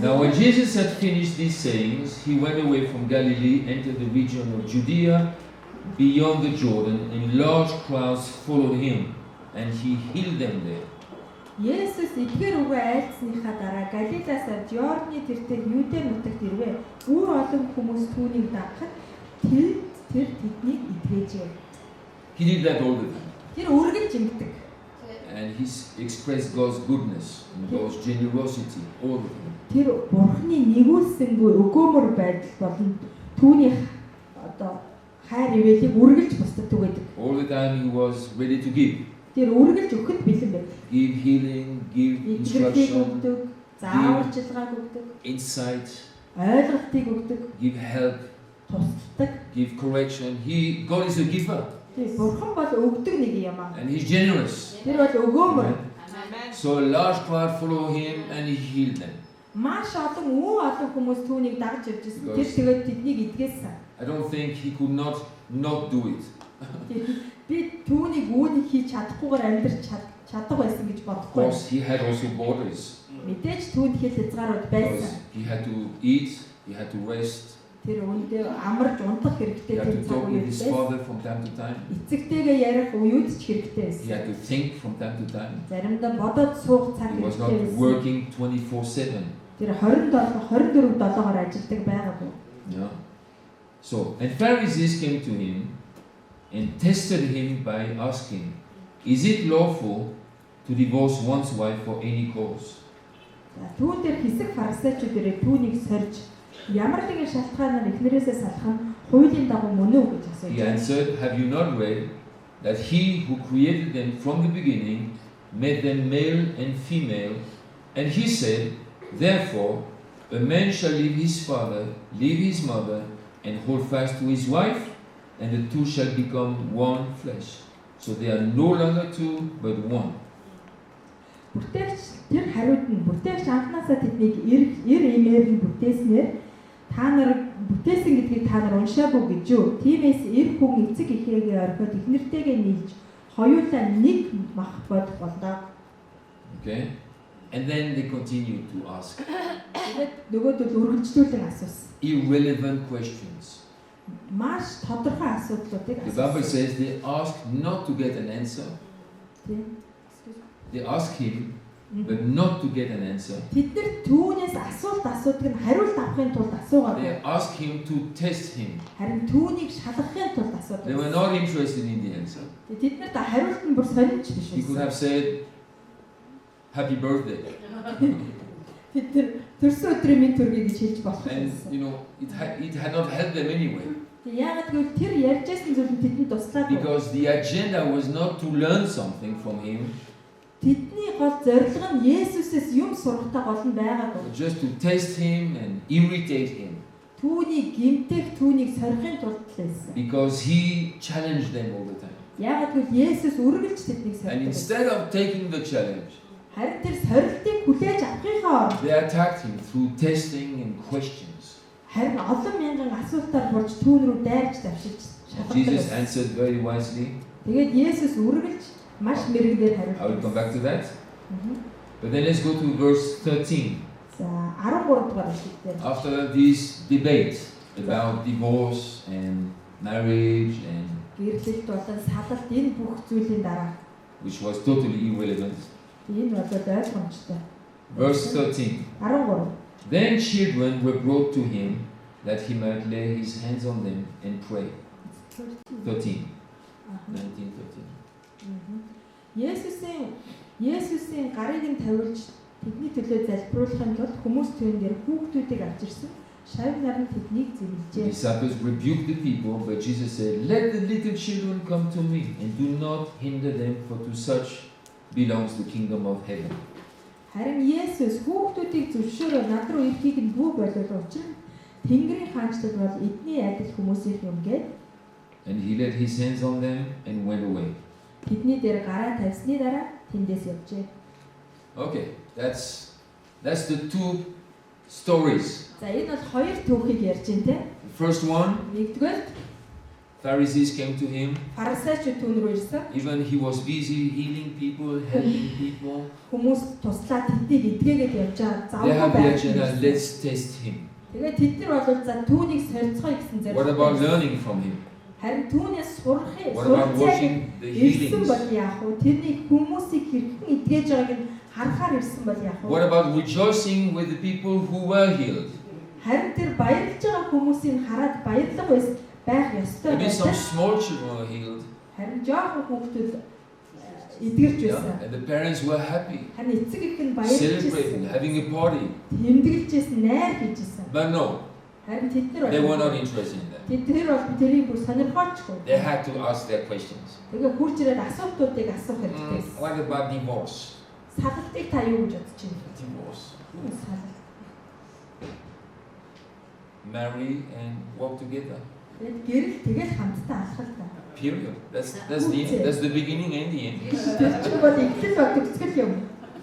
Now when Jesus had finished these sayings, he went away from Galilee, entered the region of Judea, beyond the Jordan, and large crowds followed him, and he healed them there. Есүс эдгээр үгээ айлцсныхаа дараа Галилаас Жордны тэртээ Юдэ нутагт ирвэ. Өөр олон хүмүүс түүнийг дагахад тэр тэднийг идгээжээ. He did that all the time. Тэр үргэлж ингэдэг. And he expressed God's goodness and God's generosity all the time. Тэр Бурхны нэгүүлсэнгүй өгөөмөр байдал болон түүний одоо хайр ивэлийг үргэлж бусдад түгээдэг. All the time he was ready to give. Тэр үргэлж өгөхөд бэлэн байдаг. Give healing, give Ижилтийг instruction, өгдөг, зааварчилгааг өгдөг, insight, ойлголтыг өгдөг, give help, тусалдаг. give correction. God is a giver Тэр Бурхан бол өгдөг нэг юм аа. and he's generous. Тэр бол өгөөмөр. So a large crowd followed him and he healed them. Маш олон хүмүүс түүнийг дагж явж ирсэн. Тэр тэгээд тэднийг идгээсэн. I don't think he could not do it. Би түүнийг үүнийг хийж чадахгүйгээр амьдрч чадах байсан гэж Of бодохгүй. course, he had also borders. Мэдээж түүнд хэл хязгаарууд Because байсан. he had to eat, he had to rest, Тэр үүндээ амарч унтах хэрэгтэй he had тэр to цаг talk үе with his байсан. father from time to time. Эцэгтэйгээ ярих үеуд ч хэрэгтэй He байсан. had to think from time to time. Заримдаа бодоод суух цаг He was хэрэгтэй not байсан. working 24/7. Тэр 24/7-оор ажилладаг байгаагүй. Yeah. So, and Pharisees came to him and tested him by asking, "Is it lawful to divorce one's wife for any cause?" Түүн дээр хэсэг фарисеучуд ирээд түүнийг сорж ямар нэгэн шалтгаанаар эхнэрээсээ салах нь хуулийн дагуу мөн үү гэж асууж. He answered, "Have you not read that he who created them from the beginning made them male and female? And he said, therefore, a man shall leave his father, leave his mother, and hold fast to his wife, and the two shall become one flesh. So they are no longer two, but one." Бүтээгч тэр хариуд нь бүтээгч анхнаасаа тэднийг эр эмээр нь бүтээснээр та нар бүтээсэн гэдгийг та нар уншаагүй гэж юу? Тиймээс эр хүн эцэг эхээгээ орхиод эхнэртэйгээ нийлж хоёулаа нэг мах бодох болоо. Okay? And then they continue to ask Тэгээд нөгөөдөл үргэлжлүүлэн асуусан. irrelevant questions. Маш тодорхой асуудлуудыг The Bible says they asked not to get an answer. They asked him, but not to get an answer. Тэд нар түүнээс асуудаг нь хариулт авахын тулд асуугаад. They asked him to test him. Харин түүнийг шалгахын тулд асуудаг. They were not interested in the answer. Тэд нар та хариулт нь бүр сонирч биш He could байсан. have said, "Happy birthday." Тэд нар төрсөн өдрийн мэнд төргий гэж хэлж болох And байсан. you know, it had not helped them anyway. Яагаад гэвэл тэр ярьжсэн зүйл нь тэдэнд туслаагүй. Because the agenda was not to learn something from him, Тэдний гол зорилго нь Есүсээс юм сурахтаа гол нь байгаагүй. but just to test him and irritate him. Түүнийг гимтэх, түүнийг сорихын тулд л байсан. Because he challenged them all the time. Яагаад гэвэл Есүс үргэлж тэднийг And сордог. instead of taking the challenge, Харин тэр сорилтыг хүлээж авахынхаа оронд they attacked him through testing and questions. харин олон мянган асуултаар бурж түүн рүү дайрч давшиж Jesus шалгадаг. answered very wisely. Тэгээд Есүс үргэлж маш мэрэгдээр I will come хариулсан. back to that. Мгм. But then let's go to verse 13. За 13 дугаар ишлэлээр. After this debate about divorce and marriage, and Гэрлэлт болон салалт энэ бүх зүйлийн дараа which was totally irrelevant. энэ бол ойлгомжтой. Verse 13. 13. Then children were brought to him that he might lay his hands on them and pray. 13. 19, 13. Есүсийн гарыг нь тавилж тэдний төлөө залбируулахын тулд хүмүүс түүн дээр хүүхдүүдийг авч ирсэн. Шавь нар нь тэднийг The зэмлэжээ. disciples rebuked the people, but Jesus said, "Let the little children come to me, and do not hinder them, for to such belongs the kingdom of heaven." Харин Есүс хүүхдүүдийг зөвшөөрөө над руу ирэхийг нь бүү болов учраас Тэнгэрийн хаанчлал бол эдний адил хүмүүсийн юм гээд And he laid his hands on them and went away. тэдний дээр гараа тавьсны дараа тэндээс явжээ. Okay, that's the two stories. За энэ бол хоёр түүхийг ярьж байна те. The first one, Нэгдүгээр Pharisees came to him. фарисеучуд түүн рүү ирсэн. Even he was busy healing people, helping people. Хүмүүс туслаад тэднийг эдгээгээд явж байгаа. They Завгүй have the байх. agenda, let's test him. Тэгээд тэд нар бол за түүнийг сорьцгоё гэсэн What about зорилготой. learning from him? Харин түүнээс сурахыг What about watching the ирсэн healings? бол яах вэ? Тэрний хүмүүсийг хэрхэн эдгэж байгааг нь харахаар ирсэн бол яах вэ? What about rejoicing with the people who were healed? Харин тэр баярлж байгаа хүмүүсийг хараад баярлах байх ёстой Maybe some байдаг. small children were healed. Харин жоохон хүүхдүүд эдгэрч байсан. Yeah, and the parents were happy, Харин эцэг их нь баярлж celebrating, байсан. having a party. Тэмдэглэжсэн, найр хийжсэн. But no, Харин тэд нар they were not interested in that. тэдгээр бол тэрийг бүр сонирхолчгүй. They had to ask their questions. Тэгээ хурж ирээд асуултуудыг асуух хэрэгтэй байсан. What about divorce? Салалтыг та юу гэж бодож байна? Divorce. Салалт. Marry and walk together. Тэгээд гэрэл тэгэл хамтдаа алхах та. Period. That's the beginning and the end. Тэр чинь бол ихтэл бол төгсгөл юм.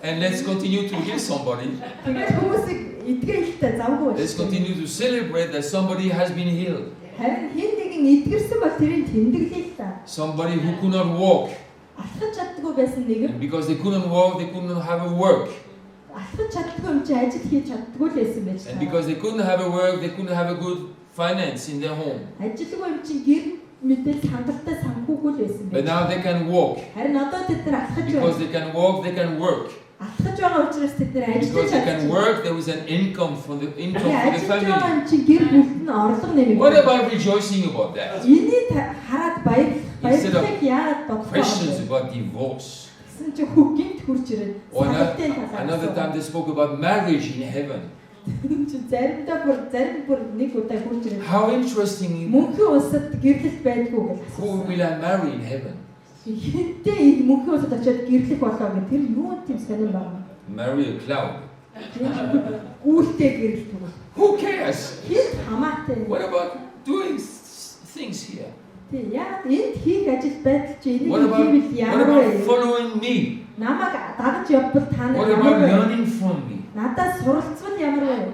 And let's continue to heal somebody. Тэгээд хүмүүсийг эдгээлтэй завгүй Let's байна. continue to celebrate that somebody has been healed. Харин хэн нэгэн эдгэрсэн бол тэрийг тэмдэглэе та. Somebody who could not walk. Алхаж чаддгүй байсан нэгэн And because they couldn't walk, they couldn't have a work. алхаж чаддгүй юм чи ажил хийж чаддгүй л байсан байж And та. because they couldn't have a work, they couldn't have a good finance in their home. Ажилгүй юм чи гэр мэдээ хангалттай санхүүгүй л байсан But байж. now they can walk. Харин одоо тэд нар алхаж Because байна. they can walk, they can work. Алхаж байгаа учраас тэд нар ажиллаж Because they can чадчих. work, there is an income for the Ажиллаж family. байгаа юм чи гэр бүлд нь орлого нэмэг. What about rejoicing about that? Энийг хараад Instead of баярлах яагаад бодох Questions вэ? about divorce. Гэсэн чи гинт хурж ирээд Or салалтын another time талаар they spoke about marriage in heaven. зарим бүр нэг удаа хурж ирээд How interesting. мөнхийн улсад гэрлэлт байдгүй гэж Who асуусан. will I marry in heaven? Хинтээ энэ мөнхийн улсад очиод гэрлэх болоо гэх тэр юу тийм сонирн байна. Marry a cloud. Үүлтэй гэрлэлт юм. Who cares? Хин хамаатай. What about doing things here? Тэг яг энд хийх ажил байдал чи энийг What about, хийвэл what ямар about вэ? following me? Намайг дагаж явбал та нар What ямар about вэ? learning from me? Надаас суралцвал ямар вэ?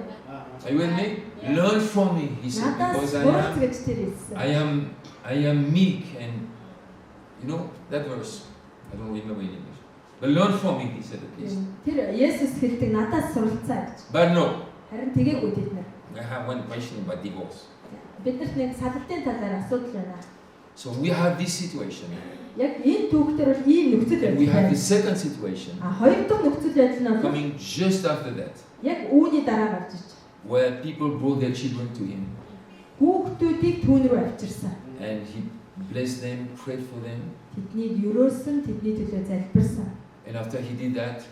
Are you with me? Learn from me, he said, Надаас because суралц гэж тэр хэлсэн. I am meek and you know that verse. I don't remember in English. But learn from me, he said at least. Тэр Есүс хэлдэг надаас суралцаа гэж. But no, Харин тэгээгүй тэд нар. I have one question about divorce. Биднэрт нэг салалтын талаар асуудал байна. So we have this situation, Яг энэ түүхтэр бол ийм нөхцөл and we have the байдал байна. second situation Хоёр дахь нөхцөл байдал нь бол coming just after that, яг үүний дараа гарч ирж байна. where people brought their children to him, Хүүхдүүдийг түүн рүү авчирсан. and he blessed them, prayed for them, Тэднийг юрөөсөн, тэдний төлөө залбирсан. and after he did that,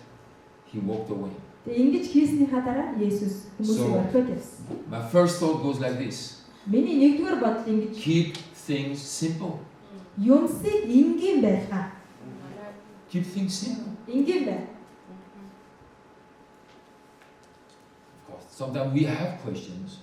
he walked away. Тэгээ ингэж хийснийхаа дараа Есүс хүмүүсийг So- орхиод явсан. My first thought goes like this: Миний нэгдүгээр бодол ингэж keep things simple. юмсыг энгийн байлгаа. Keep things simple. Энгийн бай. Of course, sometimes we have questions,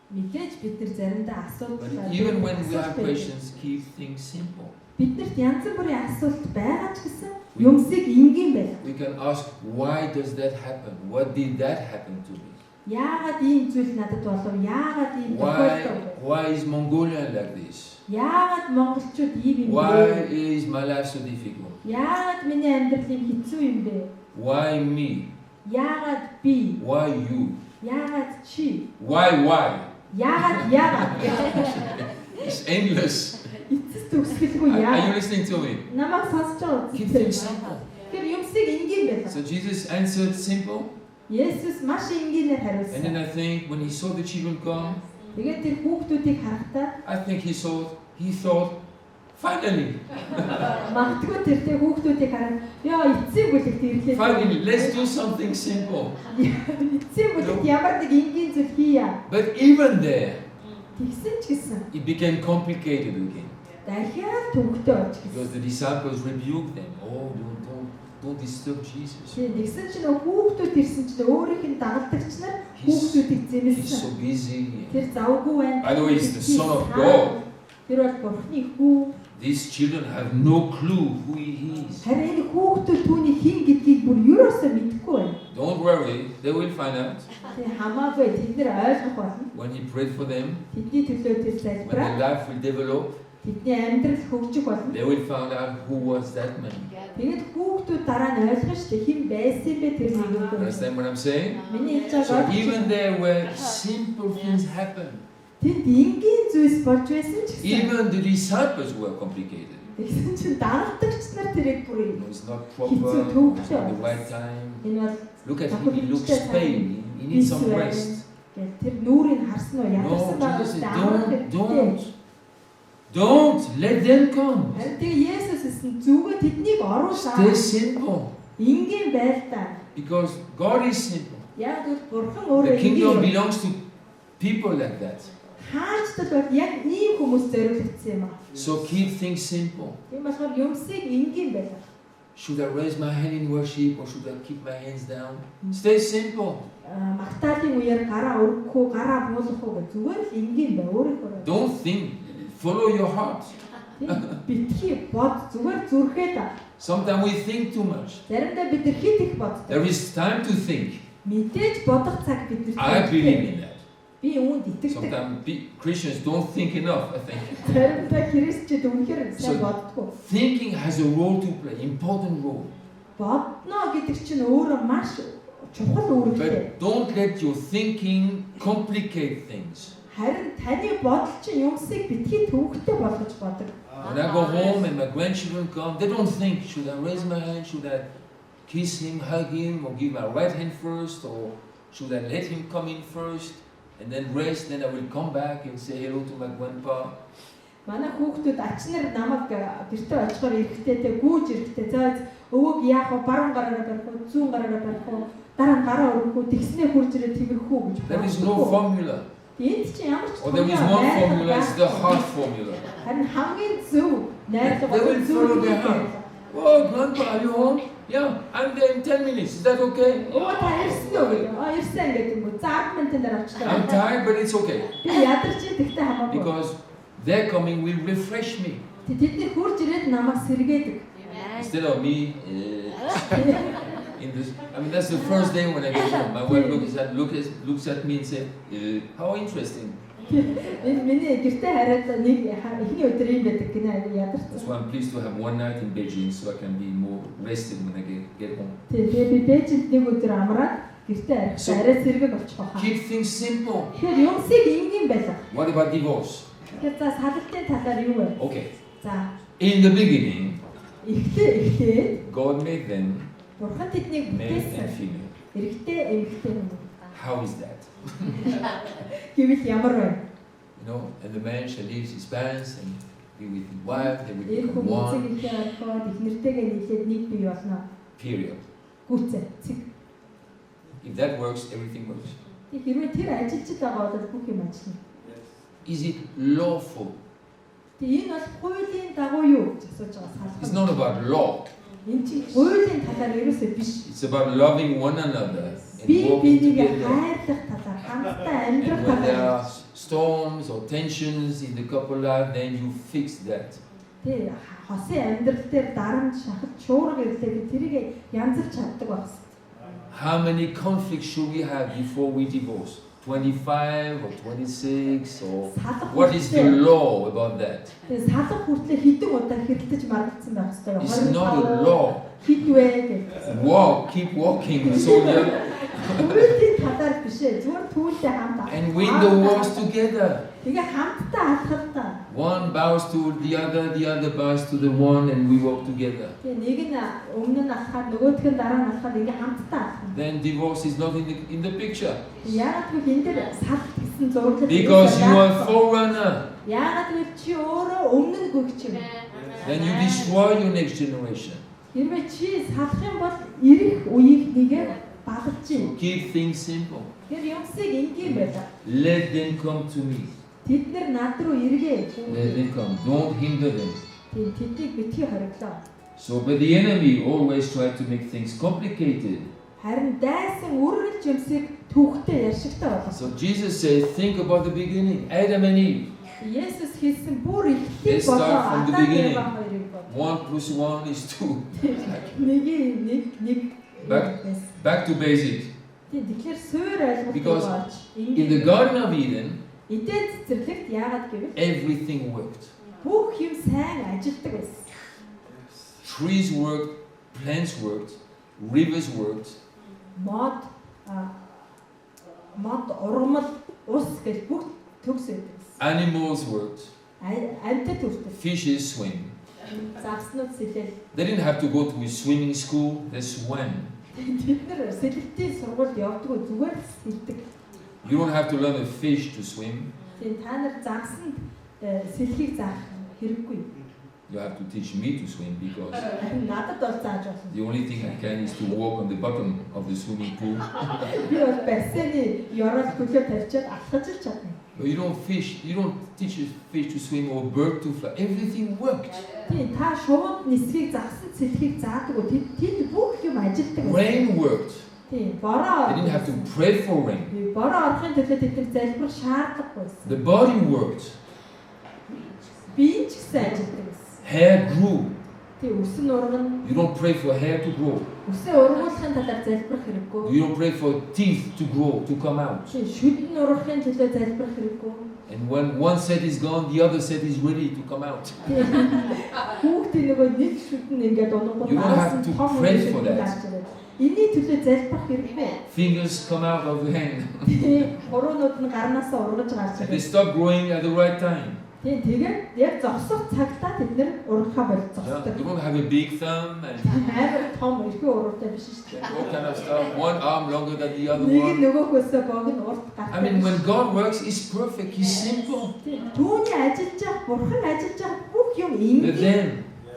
Мэдээж бид нар заримдаа but асуудал even when we have байдаг. questions, keep things simple. Биднэрт янз бүрийн асуулт байгаа ч гэсэн юмсыг энгийн байлгаа. We can ask, why does that happen? What did that happen to me? Яагаад ийм зүйл надад болов? Яагаад ийм тохиолдов? Why is Mongolia like this? Яагаад монголчууд ийм юм Why бэ? is my life so difficult? Яагаад миний амьдрал ийм хэцүү юм бэ? Why me? Яагаад би? Why you? Яагаад чи? Why? Яагаад? It's endless. Эцэс төгсгөлгүй Are you яагаад? listening to me? Намайг сонсож байгаа Keep үстэй. things simple. Тэр юмсыг энгийн байлгаа. So Jesus answered simple, Есүс маш энгийнээр and then хариулсан. I think when he saw the children come, Тэгээд тэр хүүхдүүдийг харахтаа I think he thought, finally, магадгүй тэр хүүхдүүдийг хараад яа эцсийн бүлэгт ирлээ. finally, let's do something simple. Эцсийн бүлэгт ямар нэг энгийн зүйл хийя. But even there, Тэгсэн ч гэсэн it became complicated again дахиад төвөгтэй болж because гисэн. the disciples rebuked them. Oh, don't disturb Jesus. Тэгсэн чинь хүүхдүүд ирсэн чинь өөрийнх нь дагалдагч нар хүүхдүүдийг He's зэмлсэн. so busy. Тэр завгүй байна. By the way, he's the Son of God. Тэр бол Бурхны хүү. These children have no clue who he is. Харин энэ хүүхдүүд түүний хэн гэдгийг бүр юусоо мэдэхгүй байна. Don't worry, they will find out Тэг хамаагүй тэд нар ойлгох болно. when he prayed for them, Тэдний төлөө тэр when залбираа. their life will develop, Тэдний амьдрал хөгжих болно. they will find out who was that man. Тэгээд хүүхдүүд дараа нь ойлгох шүү дээ хэн байсан бэ тэр нэг. Understand what I'm saying? Миний хэлж So байгаа even there where simple things happen, тэнд энгийн зүйлс болж байсан ч гэсэн even the disciples were complicated. тэгсэн чинь дагалдагч нар тэрийг бүр You know, it's not proper, it's not the right time. энэ бол Look at him, he looks pain. He needs some rest. тэр нүрийг харсан уу ядарсан No, байгаа Jesus шүү said, дээ. don't let them come. Харин тэгээ Есүс хэлсэн зүгээр тэднийг оруулаа. Stay simple, Энгийн байл та. because God is simple. Яг л бурхан The өөрөө kingdom энгийн. belongs to people like that. Хаанчтал бол яг ийм хүмүүс зориулагдсан юм аа. So keep things simple. Тийм болохоор юмсыг энгийн байлгах. Should I raise my hand in worship or should I keep my hands down? Stay simple. Магтаалын үеэр гараа өргөх үү, гараа буулгах уу гэх зүгээр л энгийн бай өөрийнхөө. Don't think, follow your heart. Битгий бод зүгээр зүрхээ та. Sometimes we think too much. Заримдаа бид нар хит их боддог. There is time to think. Мэдээж бодох цаг бид нар. I believe in that. Би үүнд итгэдэг. Sometimes Christians don't think enough, I think. Заримдаа христчүүд үнэхээр So- сайн боддгоо. Thinking has a role to play, important role. Бодно гэдэг чинь өөрөө маш чухал үүрэгтэй. But don't let your thinking complicate things. Харин таны бодол чинь юмсыг битгий төвөгтэй болгож бодог. When I go home and my grandchildren come, they don't think, should I raise my hand, should I kiss him, hug him, or give my right hand first, or should I let him come in first, and then rest, then I will come back and say hello to my grandpa. Манай хүүхдүүд ачнаар намайг гэртээ очихоор ирэхдээ тэг гүүж ирэхдээ за өвөөг яах вэ? Баруун гараараа барих уу, зүүн гараараа барих уу, дараа нь гараа өргөх үү, тэгснээ хурж ирээ тэрхүү гэж. There is no formula. Энд чи ямар ч Or there is one formula, it's the heart formula. харин хамгийн зөв найрлага They will follow their heart. Oh, Grandpa, are you home? Yeah, I'm there in 10 minutes. Is that okay? Өө та ирсэн үү гэдэг. Ирсэн гэдэг юм уу? За 10 минутын дараа очлоо. I'm tired, but it's okay. Би ядарч идэгтэй хамаагүй. Because their coming will refresh me. Тэдний хурж ирээд намайг сэргээдэг. Instead of me in this, I mean, that's the first day when I get home. My wife looks at me and says, how interesting. Миний гэртээ хараад нэг эхний өдөр юм байдаг гинэ ядарч. That's why I'm pleased to have one night in Beijing so I can be more rested when I get home. Тэгээ би Бээжинд нэг өдөр амраад гэртээ арай сэргэг очих واخа. Keep things simple. Тэгэхээр юмсыг энгийн байлаа. What about divorce? Тэгэхээр за салалтын талаар юу вэ? Okay. За In the beginning, эхлээд God made them Бурхан тэднийг male and бүтээсэн. female. Эрэгтэй эмэгтэй юм. How is that? Гэвэл ямар вэ? You know, and the man shall leave his parents and be with his wife, they will Эр become хүмүүсийг one. ихээ орхоод их нэртэйгээ нийлээд нэг бий болно. Period. Гүцээ. Цэг. If that works, everything works. Тэг хэрвээ тэр ажилчид байгаа бол бүх юм ажиллана. Is it lawful? Тэг энэ бол хуулийн дагуу юу гэж асууж байгаа It's салбар. not about law. Энэ чинь хуулийн талаар ерөөсөө биш. It's about loving one another and Би walking бинийг together. хайрлах талаар, хамтдаа амьдрах And when there талаар. are storms or tensions in the couple life, then you fix that. Тэг хосын амьдрал дээр дарамт шахаж шуурга ирлээ тэрийг янзлж чаддаг байна. How many conflicts should we have before we divorce? 25 or 26 or what is the law about that? Тэг салах хүртлээр хэдэн удаа хэрэлдэж маргалцсан байх хэрэгтэй. It's not a law. Хитвэ гэх. Walk, keep walking, soldier, Хуулийн талаар биш ээ. Зүгээр түүнтэй хамт and win the wars together. Тэгээ хамтдаа алхах та. One bows to the other bows to the one, and we walk together. Тэгээ нэг нь өмнө нь алхаад нөгөөх нь дараа нь алхаад ингээ хамтдаа алхах. Then divorce is not in the picture. Яагаад гэвэл энэ дээр салах гэсэн зураглал. Because you are a forerunner. Яагаад гэвэл чи өөрөө өмнө нь гүйч юм. Then you destroy your next generation. Хэрвээ чи салах юм бол ирэх үеийг нэгэ багж чинь. Keep things simple. Тэр юмсыг энгийн байлаа. Let them come to me. Тэд нар над руу эргээ. Let them come. Don't hinder them. Тэднийг битгий хориглоо. So, but the enemy always tries to make things complicated. Харин дайсан үргэлж юмсыг түүхтэй ярьшигтай болгосон. So Jesus says, think about the beginning. Adam and Eve. Есүс хэлсэн бүр ихтэй Let's start болоо from the Адам beginning. Ева хоёрыг бод. 1 plus 1 is 2. Нэг Back to basic. тэгэхээр суур ойлголт Because болж In the Garden of Eden, эдийн цэцэрлэгт яагаад гэвэл everything worked. бүх юм сайн ажилтдаг байсан. Trees worked, plants worked, rivers worked, Мод урмал ус гэж бүх төгс байдаг. animals worked, Амьтад үрдэг. fishes swim. Загснууд сэлэл. They didn't have to go to a swimming school, they swam. Тэд нар сэлэлтийн сургуульд явдаггүй зүгээр л сэлдэг. You don't have to learn a fish to swim. Тэгээ та нар загсанд сэлхийг заах хэрэггүй. You have to teach me to swim because Надад бол зааж болно. the only thing I can is to walk on the bottom of the swimming pool. Би бол бассейны ёроол хөлөө тавьчаад алхаж л чадна. But you don't teach a fish to swim or a bird to fly. Everything worked. Тийм та шувууд нисхийг загсанд сэлхийг заадаг уу? Тэд бүх юм ажилтдаг. Rain worked. Тийм бороо. They didn't have to pray for rain. Бороо орохын төлөө тэд залбирах шаардлагагүй байсан. The body worked. Би ч гэсэн ажилтдаг байсан. Hair grew. Тийм өсөн урган You don't pray for hair to grow. өсөө ургуулахын талаар залбирах хэрэггүй. You don't pray for teeth to grow, to come out. Тийм шүдэн ургахын төлөө залбирах хэрэггүй. And when one set is gone, the other set is ready to come out. Хүүхдийн нөгөө нэг шүдэн ингээд унгууд You don't have to pray for that. Эний төлөө залбирах хэрэггүй. Fingers come out of the hand. Хуруунууд нь гарнаасаа ургаж гарч And they ирээ. stop growing at the right time. Тэгээд яг зогсох цагтаа тэд нэр урагхаа болж Yeah, зогсдог. they don't have a big thumb and Амар том эрхээ уруутай биш шүү дээ. all kind of stuff. One arm longer than the other Нэг one. нөгөөхөөсөө богино урт I mean, when God works, He's perfect. He's simple. Түүний ажиллаж байгаа, бурхан ажиллаж байгаа бүх юм But энгийн then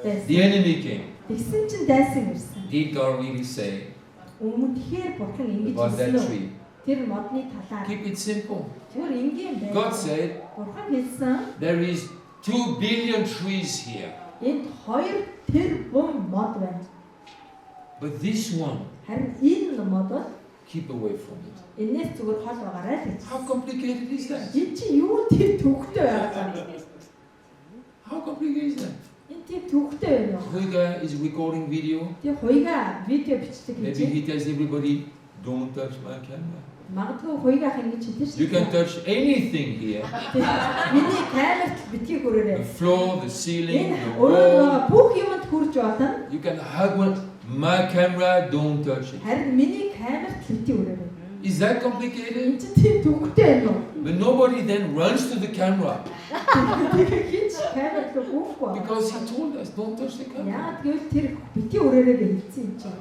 байсан. the enemy came. Тэгсэн чинь дайсан ирсэн. Did God really say Өмнөхээр бурхан ингэж about that хэлсэн үү? tree? Тэр модны талаар. Keep it simple. Тэр энгийн байна. God said Бурхан хэлсэн there is 2 billion trees here, энд 2 тэрбум мод байна. but this one, Харин энэ мод бол keep away from it. энэс зүгээр хол байгаарай л гэж. How complicated is that? Энэ чи юу тэр төвхтэй байгаа юм. How complicated is that? Энэ тийм төвхтэй байна уу? Huiga is recording video. Тэр хоёга видео бичдэг Maybe гэж. he tells everybody, don't touch my camera. Магадгүй хоёгаах ингэж хэлдэг шүү. You can touch anything here. Миний камерт битгий The хүрээрээ. floor, the ceiling, Энэ the өөрөө wall. бүх юмд хүрж байна. You can hug one. My camera, don't touch it. Харин миний камерт битгий хүрээрээ. Is that Энэ complicated? чи тийм төвхтэй байна уу? But nobody then runs to the camera Тэгэхээр хинч камерт өгөхгүй. because he told us, don't touch the camera. Яагаад гэвэл тэр битгий хүрээрээ хэлсэн юм чинь.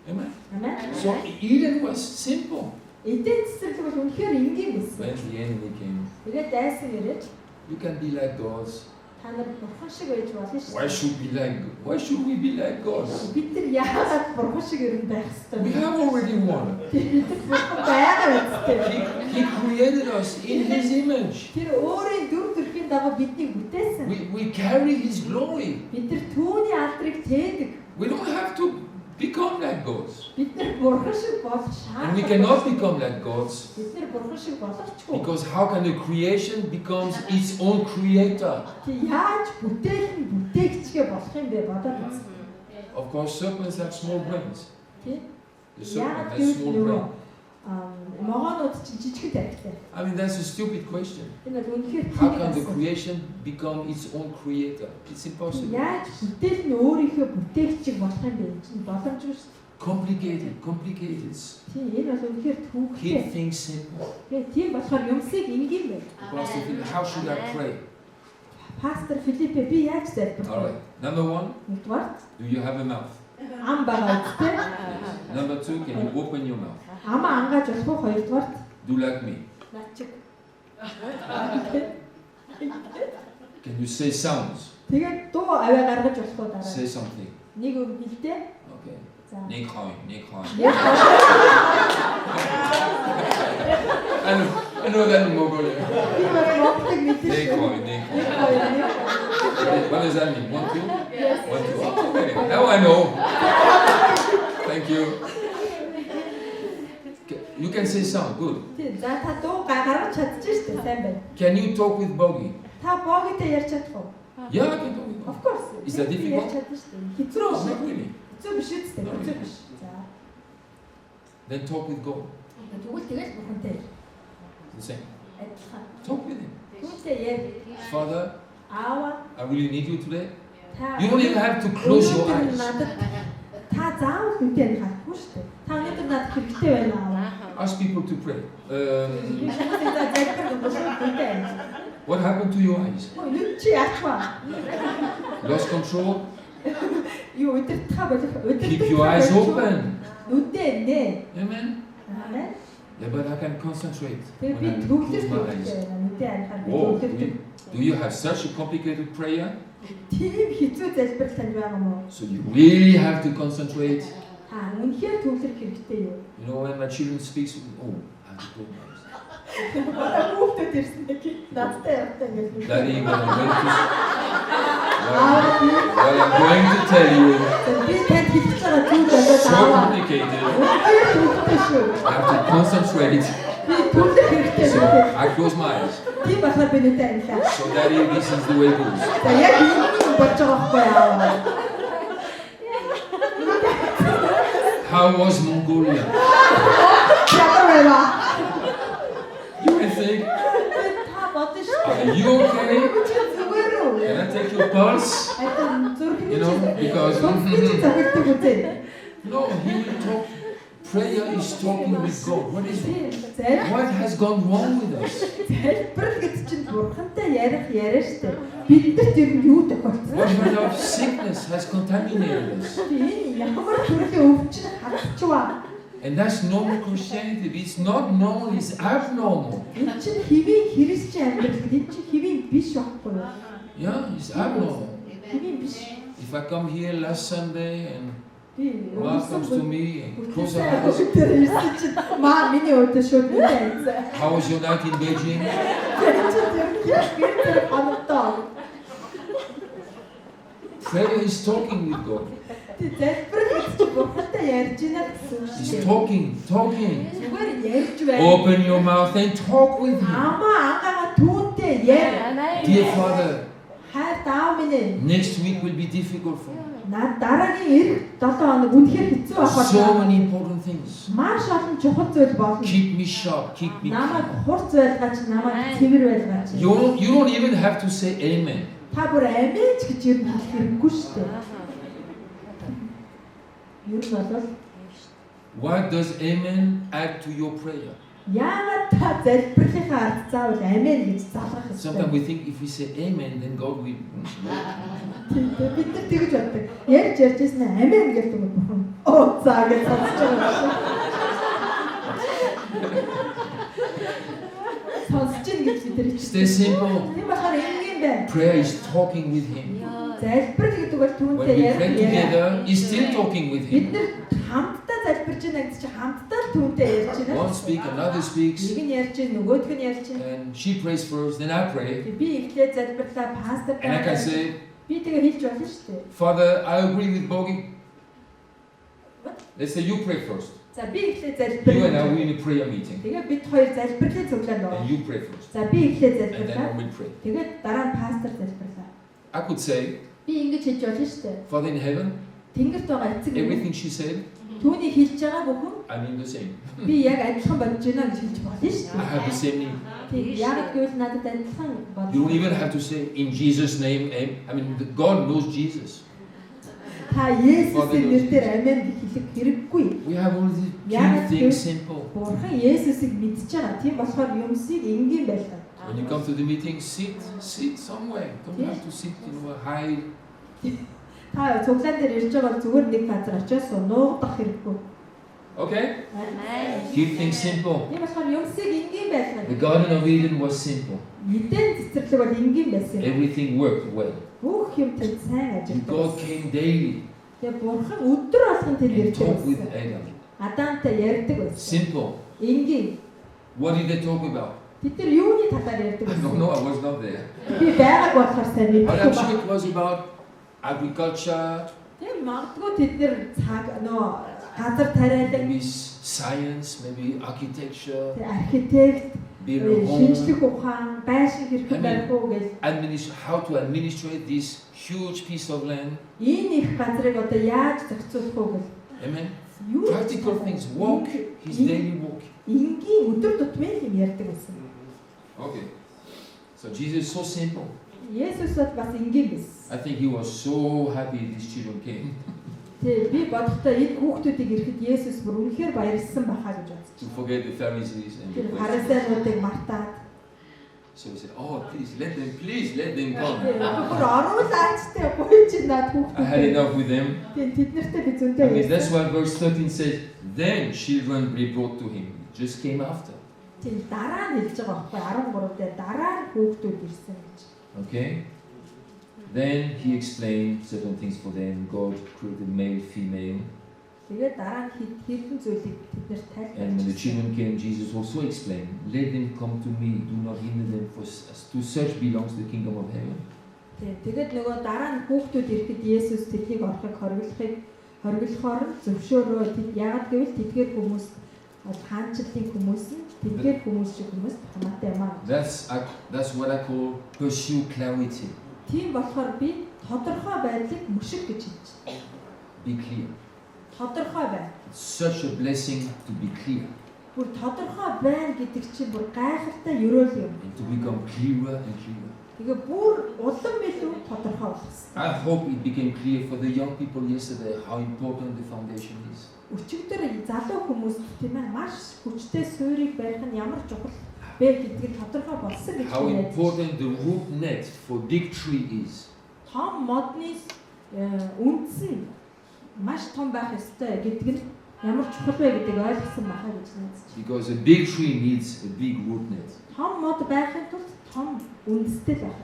Amen. Амен. So Eden was simple. Эдийн засаг бол үнэхээр энгийн байсан. When the enemy came, Тэгээд дайсан ирээд you can be like gods. та нар бурхан шиг байж болно Why шүү. why should we be like gods? Бид нар яагаад бурхан шиг ер нь байх We ёстой вэ? have already one. Бид нар бурхан байгаа үстэй. He created us in his image. Тэр өөрийн дүр төрхийн дагуу биднийг бүтээсэн. We carry his glory. Бид нар түүний алдрыг тээдэг. We don't have to become like gods. Бид нар бурхан шиг болох And we шаардлага. cannot become like gods Бид нар бурхан шиг болохгүй. because how can the creation becomes its own creator? Тэг яаж бүтээл нь бүтээгчгээ болох юм бэ бодоод үз. Of course, serpents have small brains. Тий? The serpent Яагаад has small гэвэл brain. могоонууд чинь жижиг тавьтай. I mean, that's a stupid question. Энэ бол үнэхээр How тийм can the асуулт. creation become its own creator? It's impossible. Яаж бүтээл нь өөрийнхөө бүтээгчийг болох юм бэ? Энэ чинь боломжгүй шүү. Complicated. Тийм энэ бол үнэхээр түүхтэй. Keep things simple. Тэгээ тийм болохоор юмсыг энгийн байна. Pastor Philip, how should I pray? Пастор Филиппе би яаж залбирах All вэ? right. Number 1, Нэгдүгээр do you have a mouth? ам байгаа үстэй. Number 2, can you open your mouth? Амаа ангааж болох уу? Хоёрдугаар Do like me. начиг. Can you say sounds? Тэгээд дуу аваа гаргаж болох уу дараа? Say something. Нэг үг хэлдэ. Okay. За. Nekhoin. Яг I know that in Mongolia. би бодлыг мэдэн шүү. Nekhoin. What does that mean? 1, 2? 1, 2. Oh, okay. Now I know. Thank you. You can say sound. Good. За та дуу гаргаж чадчих шүү дээ. Сайн байна. Can you talk with Bogi? Та богитой ярьж чадах уу? Yeah, I can talk with Bogi. Of course. Is that Би difficult? ярьж чадна шүү дээ. Хэцүү No, биш. not really. Хэцүү биш үстэй. Хэцүү биш. За. Then talk with God. Тэгвэл тэгэл бурхантай The same. адилхан. Talk with Him. Түүнтэй яг Father, аава I really need you today. та You don't even have to close your өнөөдөр eyes. надад та заавал хүнтэй харахгүй шүү дээ. Та өнөөдөр надад хэрэгтэй байна аава. Ask people to pray. Би хүмүүстэй залбирх юм бол хүнтэй байна. What happened to your eyes? Юу чи яачваа? Lost control? Юу өдөртхаа болох Keep your eyes open. Нүдээ нэ. Amen. Амен. Yeah, but I can concentrate Тэр when би I төвлөрч close my eyes. байна. Нүдээ анхаар би Oh, төвлөрдөг. do you have such a complicated prayer? Тийм хэцүү залбирал тань байгаа юм уу? So you really have to concentrate. Үнэхээр төвлөрөх хэрэгтэй юу? You know, when my children speaks, oh, I have to close my eyes. Хүүхдүүд ирсэн нэг надтай явтаа ингэж. Daddy, what I'm going to, Аа би what I'm going to tell you, би танд хэлж байгаа зүйл болоод so аваа. complicated. Үнэхээр төвлөрсөн шүү. I have to concentrate. Би төвлөрөх хэрэгтэй So шүү. I close my eyes. Тийм болохоор би нүдээ англаа. So Daddy, this is the way it goes. За яг энэ болж байгаа байхгүй аваа. How was Mongolia? Ямар байва? You can think, Та бодсон шүү. are you okay? Чи зүгээр үү? Can I take your pulse? Айтан зүрхний You know, because захирдаг үзээ. no, he will talk Prayer is talking with God. What is it? Залбир What has gone wrong with us? гэдэг чинь бурхантай ярих яриа штэ. Биднэрт ер нь юу тохиолдсон? What kind of sickness has contaminated us? Энэ ямар төрлийн өвчин хатчваа. And that's normal Christianity. It's not normal, it's abnormal. Энэ чинь хэвийн христчэн амьдрал, энэ чинь хэвийн биш байхгүй юу? Yeah, it's abnormal. Хэвийн биш. If I come here last Sunday and Би Mark comes to me and close our Хөтөлсөн eyes, өдөр ирсэн чинь маа миний өдөр шууд үзээ. how was your night in Beijing? Prayer is talking with God. Залбир гэж чи бурхантай ярьж байна гэсэн үг шүү He's дээ. talking. Зүгээр ярьж байна. Open your mouth and talk with Him. Амаа түүнтэй яар. Dear Father, Хайр даав минь ээ. next week will be difficult for me. Наад дараагийн 7 хоног үнэхээр хэцүү байх So болно. many important things. Маш олон чухал зүйл болно. Keep me sharp, keep me Намайг clean. хурц байлгаач, намайг цэвэр байлгаач. You don't even have to say amen. Та бүр аминь гэж ер нь хэлэх хэрэггүй шүү дээ. Юу ч болов What does amen add to your prayer? яагаад та залбирлынхаа ард заавал аминь гэж залгах Sometimes ёстой. we think if we say amen, then God will. Бид нар тэгж боддог. Ярьж ирсэн аминь гэдэг нь бурхан. Оо заа гэж сонсож байгаа шүү. Сонсож ийн гэж бид нар Stay simple. тийм болохоор энгийн байна. Prayer is talking with Him. Залбир гэдэг бол When түүнтэй we pray ярих together, He's still talking with Бид Him. нар хамтдаа залбирж байна гэдэг чинь хамтдаа л түүнтэй ярьж байна. One speaks, another speaks, Нэг нь ярьж байна, нөгөөх нь ярьж байна. and she prays first, then I pray. Би эхлээд залбирлаа, пастор And I can say, би тэгээ хэлж болно шүү дээ. Father, I agree with Bogi. Let's say you pray first. За би эхлээд You and I, залбирлаа. we're in a prayer meeting. Тэгээ бид хоёр залбирлын цуглаанд And орно. you pray first. За би эхлээд And then I залбирлаа. will pray. Тэгээд дараа нь пастор залбирлаа. I could say, Би ингэж хэлж болно шүү дээ. Father in heaven, Тэнгэрт байгаа эцэг минь everything she said, түүний хэлж байгаа бүхэн I mean the same. би яг адилхан бодож байна гэж хэлж болно шүү I have the дээ. same name. Тийм яг гэвэл надад адилхан бодож. You don't even have to say in Jesus' name. I mean, God knows Jesus. Та Есүсийн нэрээр амин гэж хэлэх хэрэггүй. We have only Yeah, keep things simple. Бурхан Есүсийг мэдж байгаа. Тийм болохоор юмсыг энгийн байлгаа. When you come to the meeting, sit somewhere. Don't have to sit, high. Та цуглаан дээр ирж байгаа бол зүгээр нэг газар очиод нуугдах хэрэггүй. Okay? Keep things simple. Тийм болохоор юмсыг энгийн байлгаа. The Garden of Eden was simple. Эден цэцэрлэг бол энгийн байсан. Everything worked well. Бүх юм тэнд сайн And God ажилладаг. came daily Тэгээ бурхан өдөр болгон тэнд and ирдэг talked with байсан. Adam. Адамтай ярьдаг байсан. Simple. Энгийн. What did they talk about? Тэд нар юуны талаар ярьдаг I don't байсан? know. I was not there. Би байгааг болохоор сайн But I'm мэдгүй sure байна. it was about agriculture, Тийм магадгүй тэд нар цаг газар тариалан maybe science, maybe architecture, архитект build a home, шинжлэх ухаан, байшин хэрхэн барих уу гэж how to administrate this huge piece of land. энэ их газрыг одоо яаж зохицуулах уу гэж Amen. юу Practical things. Walk his daily walk. энгийн өдөр тутмын юм ярьдаг байсан. Okay. So Jesus is so simple. Есүс бас энгийн байсан. I think he was so happy these children came Тэг би бодохдоо энэ хүүхдүүдийг ирэхэд Есүс бүр үнэхээр баярлсан бахаа гэж бодсон. to forget the Pharisees and the Тэр Pharisees. фарисеучуудыг мартаад So he said, "Oh, please let them come." бүр оруулаачтай буй чи над I had хүүхдүүд. enough with them. Тэд нартай би зөндөө Okay, that's ярьсан. why verse 13 says, "Then children be brought to him." It just came after. Тийм дараа нь хэлж байгаа байхгүй 13 дээр дараа нь хүүхдүүд ирсэн гэж. Okay. Then he explained certain things for them. God created male, female. Тэгээд дараа нь хэдэн зүйлийг тэднэрт And when the тайлбарлаж. children came, Jesus also explained, "Let them come to me. Do not hinder them, for to such belongs the kingdom of heaven." Тэгээд нөгөө дараа нь хүүхдүүд ирэхэд Есүс тэднийг орохыг хориглохоор зөвшөөрөө тэд яагаад гэвэл тэдгээр хүмүүс хаанчлалын хүмүүс нь тэдгээр хүмүүс шиг хүмүүс хамаатай юм аа. That's what I call pursue clarity. Тийм болохоор би тодорхой байдлыг мөшиг гэж хэлж байна. Be clear. Тодорхой байна. It's such a blessing to be clear Бүр тодорхой байна гэдэг чинь бүр гайхалтай ёроол юм. and to become clearer and clearer. Тэгээ бүр улам илүү тодорхой болсон. I hope it became clear for the young people yesterday how important the foundation is. Өчигдөр залуу хүмүүс үзэл тийм ээ маш хүчтэй суурийг барих нь ямар чухал бэ гэдгийг тодорхой болсон гэж How байна. important the root net for big tree is. Том модны үндэс нь маш том байх ёстой гэдэг нь ямар чухал вэ гэдгийг ойлгосон байхаа гэж найдаж байна. Because a big tree needs a big root net. Том мод байхын тулд том үндэстэй байх.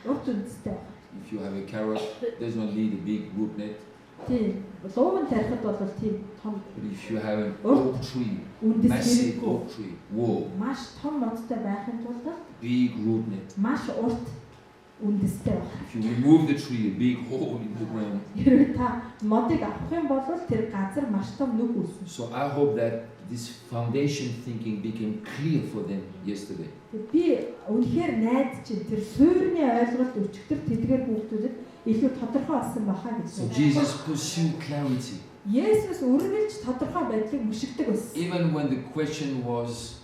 Урт үндэстэй байх. If you have a carrot, it does not need a big root net. Тийм. Луун тарихад бол тийм том But if you have an oak tree, үндэс massive хэрэггүй. oak tree, whoa, Маш том модтой байхын тулд big root net. маш урт үндэстэй байх. If you remove the tree, a big hole in the ground. Хэрвээ та модыг авах юм бол тэр газар маш том нүг үүснэ. So I hope that this foundation thinking became clear for them yesterday. Би үнэхээр найдаж чинь тэр суурьны ойлголт өчигдөр тэдгээр хүүхдүүдэд илүү тодорхой болсон байхаа гэж So байна. Jesus pursued clarity. Есүс үргэлж тодорхой байдлыг мушигдаг байсан. Even when the question was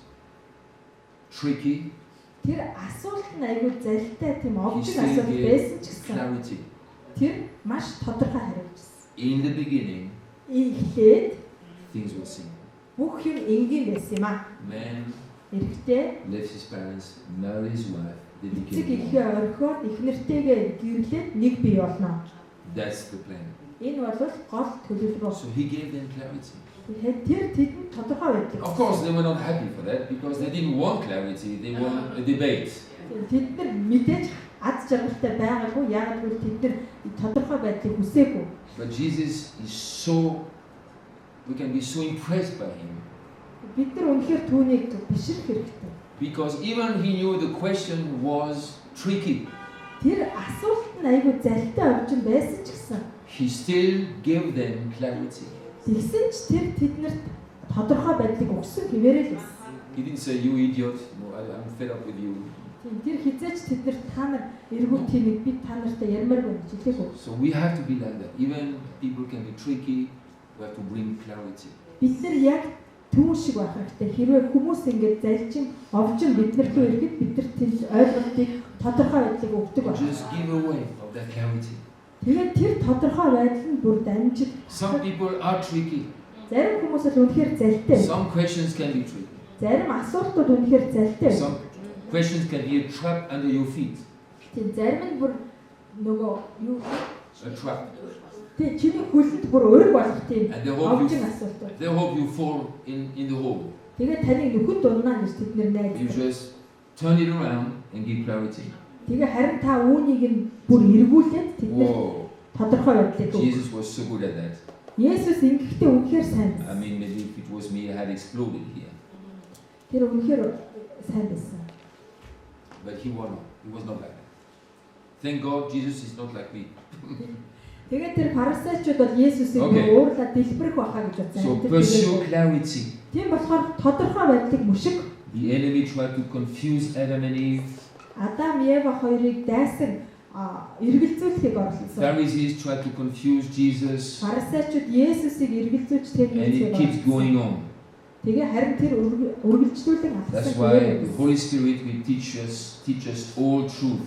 tricky, Тэр асуулт нь айгүй залтай тийм he овчиг still асуулт байсан gave ч гэсэн clarity. тэр маш тодорхой хариулжсэн. In the beginning, Эхлээд things were simple. бүх юм энгийн байсан юм аа. Man Эрэгтэй left his parents, married his wife, they эцэг became эхээ one. орхиод их нэртэйгээ гэрлээд нэг бий болно. That's the plan. Энэ бол гол төлөвлөгөө. So he gave them clarity. Тэгэхээр тэр тэдэнд тодорхой байдаг. Of course, they were not happy for that because they didn't want clarity, they want a debate. Тэд нар мэдээж аз жаргалтай байгаагүй яагаад гэвэл тэд нар тодорхой байдлыг хүсээгүй. But Jesus is so, we can be so impressed by him. Бид нар үнэхээр түүнийг бишрэх хэрэгтэй. Because even he knew the question was tricky. Тэр асуулт нь айгүй залтай овчин байсан ч гэсэн He still gave them clarity. тэгсэн ч тэр тэднэрт тодорхой байдлыг өгсөн хിവэрэл байсан. He didn't say, you idiot, no, I'm fed up with you. Тийм тэр хизээч тэднэрт та нар эргүүл тиймийг би та нартай ярмаар байна гэж хэлээгүй. So we have to be like that. Even people can be tricky, we have to bring clarity. Бид нар яг түүн шиг байх хэрэгтэй. Хэрвээ хүмүүс ингэж залчин овчин биднэрт ирэхэд бид нар тэр ойлголтыг тодорхой байдлыг өгдөг байна. Just give away of that clarity. Тэгээд тэр тодорхой байдал нь бүр дамжид. Some people are tricky. Зарим хүмүүс л үнэхээр залтай. Some questions can be tricky. Зарим асуултууд үнэхээр залтай. Some questions can be a trap under your feet. Тийм зарим нь бүр нөгөө юу A trap. тийм чиний хүлэнд бүр өрг болох тийм And they hope овчин you, асуултууд. they hope you fall in the hole. Тэгээд таныг нөхөд дуnnаа гэж тэд нар You найдаж. just turn it around and give clarity. Тэгээ харин та үүнийг нь бүр эргүүлээд тэд нар Whoa. тодорхой байдлыг өг. Jesus was so good at that. Есүс ингэхдээ үнэхээр сайн I байсан. mean, maybe if it was me, I had exploded here. Тэр үнэхээр сайн байсан. But he was not. He was not like that. Thank God, Jesus is not like me. Тэгээд тэр фарисеучуд бол Есүсийг Okay. уурлаад дэлбэрэх байхаа гэж So бодсон. pursue clarity. Тийм болохоор тодорхой байдлыг мушиг. The enemy tried to confuse Adam and Eve. Адам Ева хоёрыг дайсан эргэлзүүлэхийг оролцсон. Pharisees tried to confuse Jesus. Фарисеучуд Есүсийг эргэлзүүлж And it keeps going on. Тэгээ харин тэр үргэлжлүүлэн That's авсан. why the Holy Spirit will teach us all truth.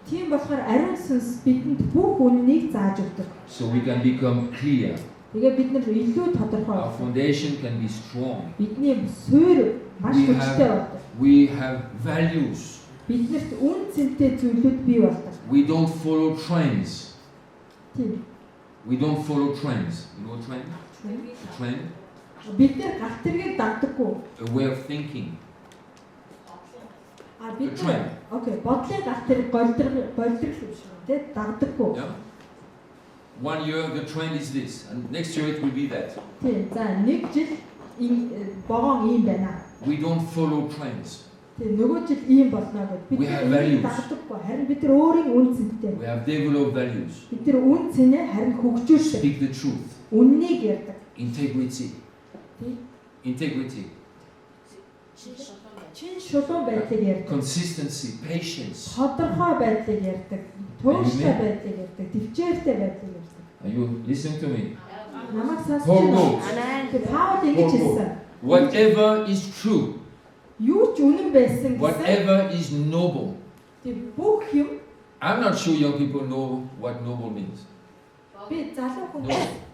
Тийм болохоор ариун сүнс бидэнд бүх үннийг зааж өгдөг. So we can become clear. Тэгээ бид нар илүү тодорхой. Our foundation can be strong. Бидний суурь маш We хүчтэй болдог. We have values. Биднэрт үн цэнтэй зүйлүүд бий болдог. We don't follow trends. Тийм. We don't follow trends. You know what trend? A trend? Бид нар галт тэргийг дагдаггүй. A way of thinking. Бид A trend. окей, бодлын галт тэрэг болдрол тэ дагдаггүй. Yeah? 1 year the trend is this, and next year it will be that. Тийм. За нэг жил богоон ийм байна. We don't follow trends. Тийм нөгөө жил ийм болно гэд бид We have values. дагдаггүй. Харин бид нар өөрийн үн цэнтэй. We have developed values. Бид нар үн цэнэ харин хөгжүүлдэг. Speak the truth. Үннийг ярьдаг. Integrity. Тийм. Integrity. Чин шулуун байдлыг ярьдаг. Consistency. Patience. Тодорхой байдлыг ярьдаг. Тууштай байдлыг ярьдаг. Төвчээртэй байдлыг ярьдаг. Are you listening to me? Намайг сонсож Paul байна. goes. Тэр Паул ингэж хэлсэн. Whatever is true, Юу ч үнэн байсан гэсэн. whatever is noble. Тэр бүх юм I'm not sure young people know what noble means. би залуу хүмүүс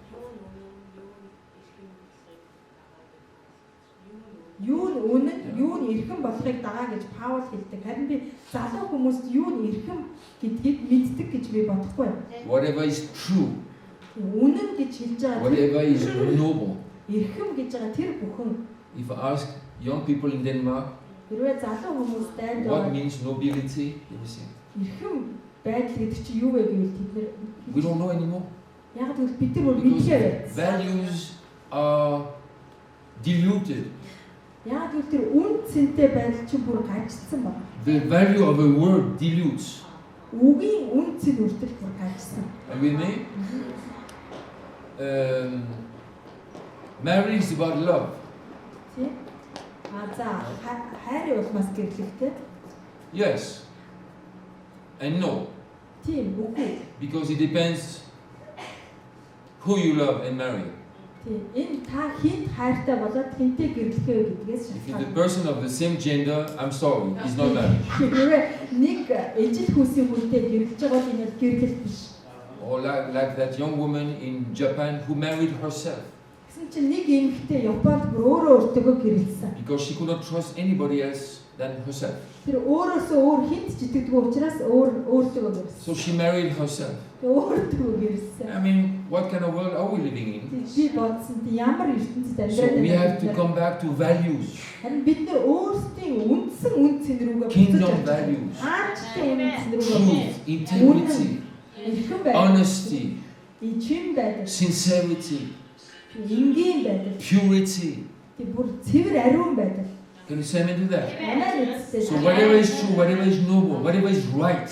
Юу нь үнэн, юу нь эрхэм болохыг дагаа гэж Паул хэлдэг. Харин би залуу хүмүүст юу нь эрхэм гэдгийг мэддэг гэж би бодохгүй. Whatever is true, Үнэн гэж хэлж байгаа whatever is noble. эрхэм гэж байгаа тэр бүхэн If I ask young people in Denmark, хэрвээ залуу хүмүүс дайнд what байгаа means nobility? Let me see. эрхэм байдал гэдэг чинь юу вэ гэвэл тэд We don't know anymore. яг тэгвэл бид нар Because мэдгээ байсан. values are diluted. Яг тэгвэл тэр үн цэнтэй байдал чинь бүр гажигдсан байна. The value of a word dilutes. Үгийн үн цэн үртэл бүр гажигдсан. Are you with me? Marriage is about love. Тийм. За хайрын улмаас гэрлэгтэй. Yes. And no. Тийм үгүй. Because it depends who you love and marry. Тийм. Энэ та хинт хайртай болоод хинтээ гэрлэхээ гэдгээс If the шалтгаална. person of the same gender, I'm sorry, it's not marriage. Хэрвээ нэг ижил хүүсийн хүнтэй гэрлэж байгаа бол энэ гэрлэл биш. Or like that young woman in Japan who married herself Гэсэн чинь нэг эмэгтэй Японд бүр өөрөө өөртөө гэрлсэн. because she could not trust anybody else than herself. Тэр өөрөөсөө өөр хинт ч итгэдэггүй учраас өөртөө гэрлсэн. So she married herself. Өөртөө гэрлсэн. I mean, what kind of world are we living in? Би бодсон тийм ямар ертөнцид So амьдраад we have to байна. come back to values, Харин бид нар өөрсдийн үндсэн үн цэн рүүгээ kingdom values, Аачтай үн цэн рүүгээ truth, integrity, эрхэм байдал, honesty, ичим байдал, sincerity, энгийн байдал, purity. тийм бүр цэвэр ариун байдал. Can you say amen to that? Манай эцэст So whatever is true, whatever is noble, whatever is right,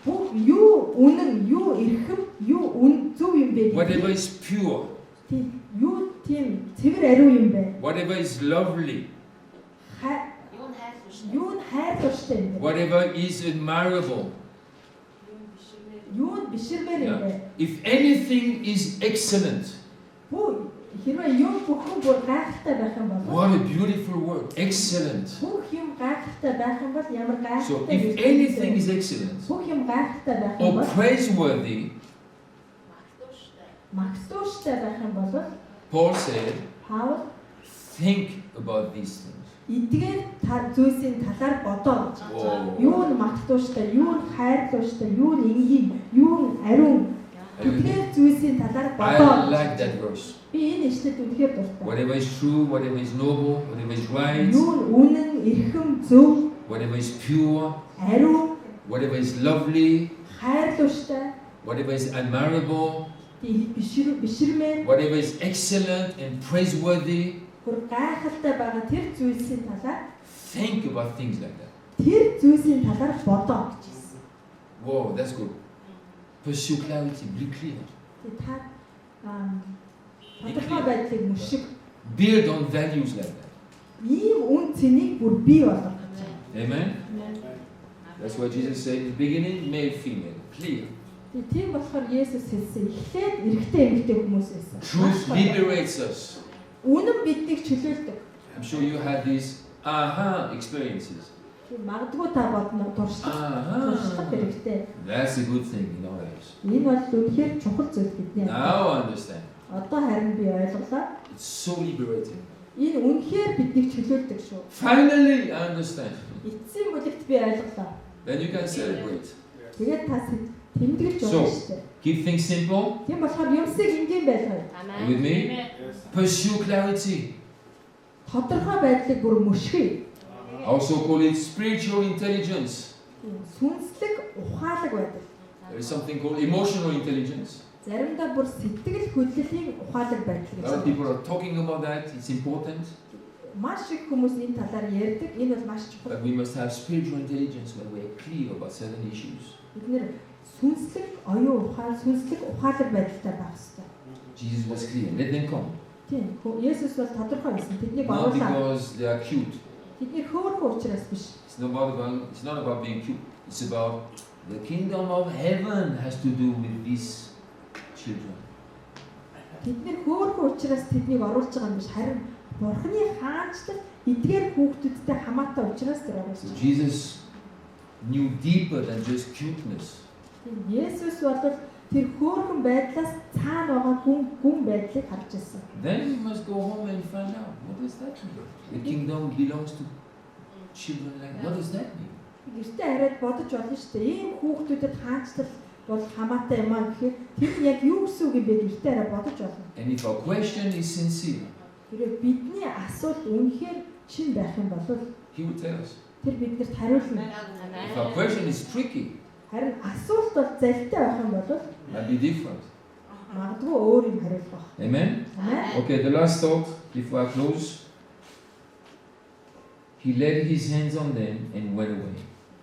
бүх юу үнэн, юу эрхэм, юу үн зөв юм бэ? whatever is pure, Тийм юу тийм цэвэр ариун юм бэ? whatever is lovely, Юу нь хайрлууштай юм бэ? whatever is admirable, Юу нь биширмээр юм бэ? if anything is excellent, Бүх хэрвээ юм бүхэн бүр гайхалтай байх юм бол what a beautiful word, excellent. бүх юм гайхалтай байх юм бол ямар So гайхалтай if anything is excellent бүх юм гайхалтай байх юм or бол praiseworthy, магтууштай байх юм бол Paul said, Паул think about these things. эдгээр зүйлсийн талаар бодоо гэж. Oh. Юу нь магтууштай, юу нь хайрлууштай, юу нь энгийн, юу нь ариун. Эдгээр зүйлсийн талаар бодоо. I like that verse. Би энэ ишлэлд үнэхээр дуртай. Whatever is true, whatever is noble, whatever is right, Юу нь үнэн, эрхэм, зөв, whatever is pure, ариун, whatever is lovely, хайрлууштай, whatever is admirable, биширмээр, whatever is excellent and praiseworthy, бүр гайхалтай байгаа тэр зүйлсийн талаар think about things like that. тэр зүйлсийн талаар бодоо гэж хэлсэн. Whoa, that's good. Pursue clarity, be clear. Та тодорхой байдлыг мөшиг Build on values like that. ийм үн цэнийг бүр бий болгох гэж. Amen? That's why Jesus said in the beginning, male, female, clear. Тийм болохоор Есүс хэлсэн эхлээд эрэгтэй эмэгтэй хүмүүс байсан. Truth liberates us. Үнэн биднийг чөлөөлдөг. I'm sure you had these aha experiences. Тийм магадгүй та бодно туршлах хэрэгтэй. That's a good thing in our lives. Энэ бол үнэхээр чухал зүйл бидний. Now I understand. Одоо харин би ойлголоо. It's so liberating. Энэ үнэхээр биднийг чөлөөлдөг шүү. Finally, I understand. Эцсийн бүлэгт би ойлголоо. Then you can celebrate. Тэгээд та тэмдэглэж So, байна шүү дээ. keep things simple. Тийм болохоор юмсыг энгийн байлгая. Are you with me? Pursue clarity. Тодорхой байдлыг бүр мөшгөе. I also call it spiritual intelligence. Сүнслэг ухаалаг байдаг. There is something called emotional intelligence. Заримдаа бүр сэтгэл хөдлөлийн ухаалаг байдаг A lot of гэж. people are talking about that. It's important. Маш их хүмүүс энэ талаар ярьдаг. Энэ бол маш чухал. But we must have spiritual intelligence when we're clear about certain issues. Бид нэр сүнслэг оюун ухаал, сүнслэг ухаалаг байдалтай байх хэрэгтэй. Jesus was clear. Let them come. Тийм. Есүс бол тодорхой байсан. Тэднийг Not оруулаа. because they are cute. Тэдний хөөрхөн учраас биш. It's not about being cute. It's about the kingdom of heaven has to do with these children. Тэдний хөөрхөн учраас тэднийг оруулж байгаа юм биш. Харин Бурхны хаанчлал эдгээр хүүхдүүдтэй хамаатай учраас тэр оруулж So байгаа. Jesus knew deeper than just cuteness. Есүс бол тэр хөөрхөн байдлаас цаана байгаа гүн байдлыг харж ирсэн. Then we must go home and find out, what does that mean? The kingdom belongs to children like, what does that mean? Гэртээ хараад бодож болно шүү дээ. Ийм хүүхдүүдэд хаанчлал бол хамаатай юм аа гэхээр тэр нь яг юу гэсэн үг юм бэ гэртээ хараад бодож болно. And if our question is sincere, Тэрээ бидний асуулт үнэхээр чин байх юм бол he will tell us. тэр биднэрт хариулна. If our question is tricky, Харин асуулт бол залтай байх юм бол might be different. магадгүй өөр юм хариулах байх. Amen? Амен. Okay, the last thought before I close. He laid his hands on them and went away.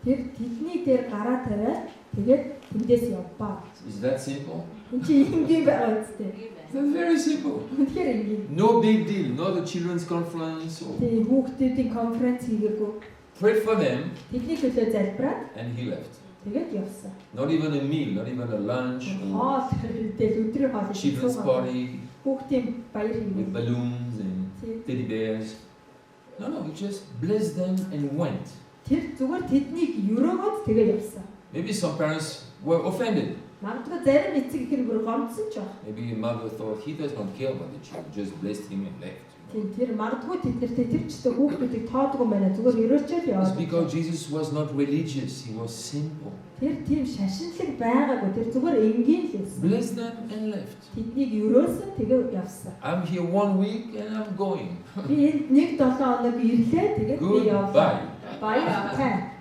Тэр тэдний дээр гараа тавиад тэгээд тэндээс явбаа. Is that simple? Энд чи энгийн байгаа үстэй. That's very simple. Үнэхээр энгийн. No big deal. Not a children's conference. Or Тэгээ хүүхдүүдийн конференц хийгээгүй. prayed for them Тэдний төлөө залбираад and he left. тэгээд явсан. Not even a meal, not even a lunch or Хоол тэгэл өдрийн хоол children's party хүүхдийн баяр with хийгээ. balloons and teddy bears. No, he just blessed them and went. Тэр зүгээр тэднийг өрөөгөөд тэгээ явсан. Maybe some parents were offended. Магадгүй зарим эцэг ихэр бүр гомдсон ч баг. Maybe a mother thought he does not care about the children, just blessed him and left. Тийм тэр магадгүй тэднэртэй тэр ч гэсэн хүүхдүүдийг тоодгүй юм байна. Зүгээр өрөөчөл It's яваад. because Jesus was not religious, he was simple. Тэр тийм шашинлаг байгаагүй. Тэр зүгээр энгийн л байсан. Blessed them and left. Тэднийг өрөөсөн тэгээ явсан. I'm here 1 week and I'm going. Би энд 1-7 хоног ирлээ тэгээд би явлаа. Goodbye. Баярлалаа.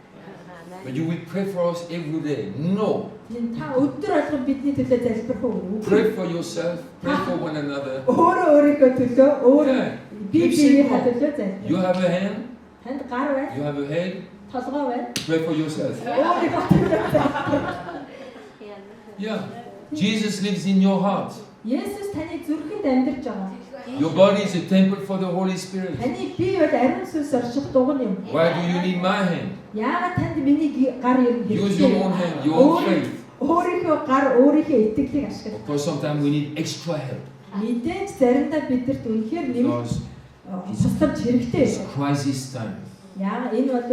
But you will pray for us every day. No. Тийм та өдөр болгон бидний төлөө залбирх уу? Pray for yourself, pray for one another. Өөрөө өөрийнхөө төлөө өөр Yeah. би биеийнхээ төлөө You залбир. have a hand, Танд гар байна, you have a head, толгой байна. pray for yourself. Өөрийнхөө төлөө залбир. Yeah. Jesus lives in your heart. Есүс таны зүрхэнд амьдарч байгаа. Your body is a temple for the Holy Spirit. Таны бие бол ариун сүнс орших дугуй юм. Why do you need my hand? Яагаад танд миний гар ирнэ? Use your own hand, your own faith. Өөрийнхөө гар өөрийнхөө итгэлийг ашигла. Of course, sometimes we need extra help Мэдээж заримдаа бидэрт үнэхээр нэмэлт because тусламж хэрэгтэй. it's crisis time. Яагаад энэ бол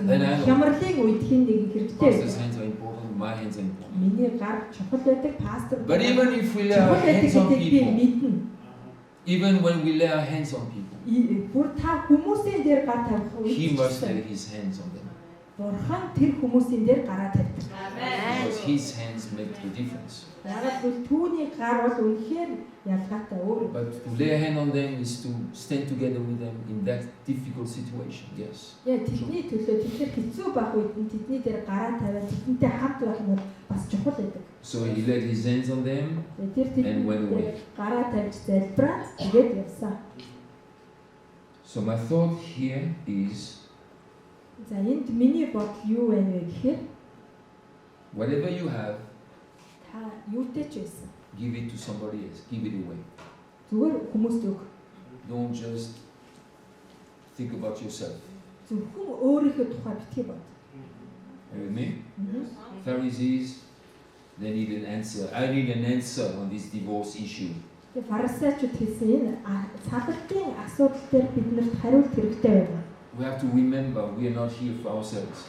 Then I know. хямралын үед хин нэг хэрэгтэй. Pastor's hands are important, my hands are important. Миний гар чухал байдаг, пастор. But even if we lay our чухал байдаг hands on гэдгийг би people, мэднэ. even when we lay our hands on people, Бүр та хүмүүсийн дээр гар тавих he must үед lay his hands on them Бурхан тэр хүмүүсийн дээр гараа тавьдаг. because his hands make the difference. Яагаад гэвэл түүний гар бол үнэхээр ялгаатай өөр. But to lay a hand on them is to stand together with them in that difficult situation. Yes. Яа тэдний төлөө тэгэхээр хэцүү байх үед нь тэдний дээр гараа тавиад тэдэнтэй хамт байх нь бол бас чухал байдаг. So he laid his hands on them. Тэр And went away. тэдний гараа тавьж залбираад тэгээд явсан. So my thought here is За энд миний бодол юу байна вэ гэхээр whatever you have, та юутэй ч байсан. give it to somebody else. Give it away. Зүгээр хүмүүст өг. Don't just think about yourself. Зөвхөн өөрийнхөө тухай битгий бод. Are you with me? Pharisees, they need an answer. I need an answer on this divorce issue. Тэгээ фарисеучуд хэлсэн энэ салбартын асуудал дээр биднэрт хариулт хэрэгтэй байна. We have to remember we are not here for ourselves.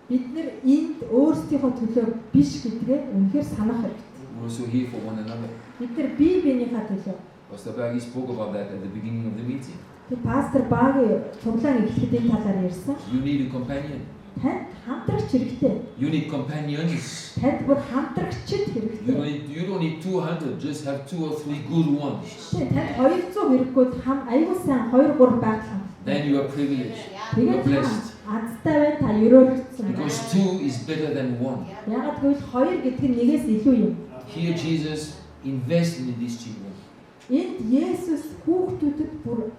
Бид нэр энд өөрсдийнхөө төлөө биш гэдгээ үнэхээр санах хэрэгтэй. We're also here for one another. Бид нар бие биенийхээ төлөө. Pastor Bagi spoke about that at the beginning of the meeting. Тэр пастор Баги цуглаан эхлэхэд энэ талаар ярьсан. You need a companion. Танд хамтрагч хэрэгтэй. You need companions. Танд бүр хамтрагчид хэрэгтэй. You don't need 200, just have 2 or 3 good ones. Танд 200 хэрэггүйд аягүй сайн 2-3 байглаа. Then you are privileged. You are Тэгээд blessed. азтай байна та өрөөлөгдсөн. Because 2 is better than 1. Ягаад гэвэл 2 гэдэг нь нэгээс илүү юм. Here Jesus invested in these children. Энд Есүс хүүхдүүдэд бүр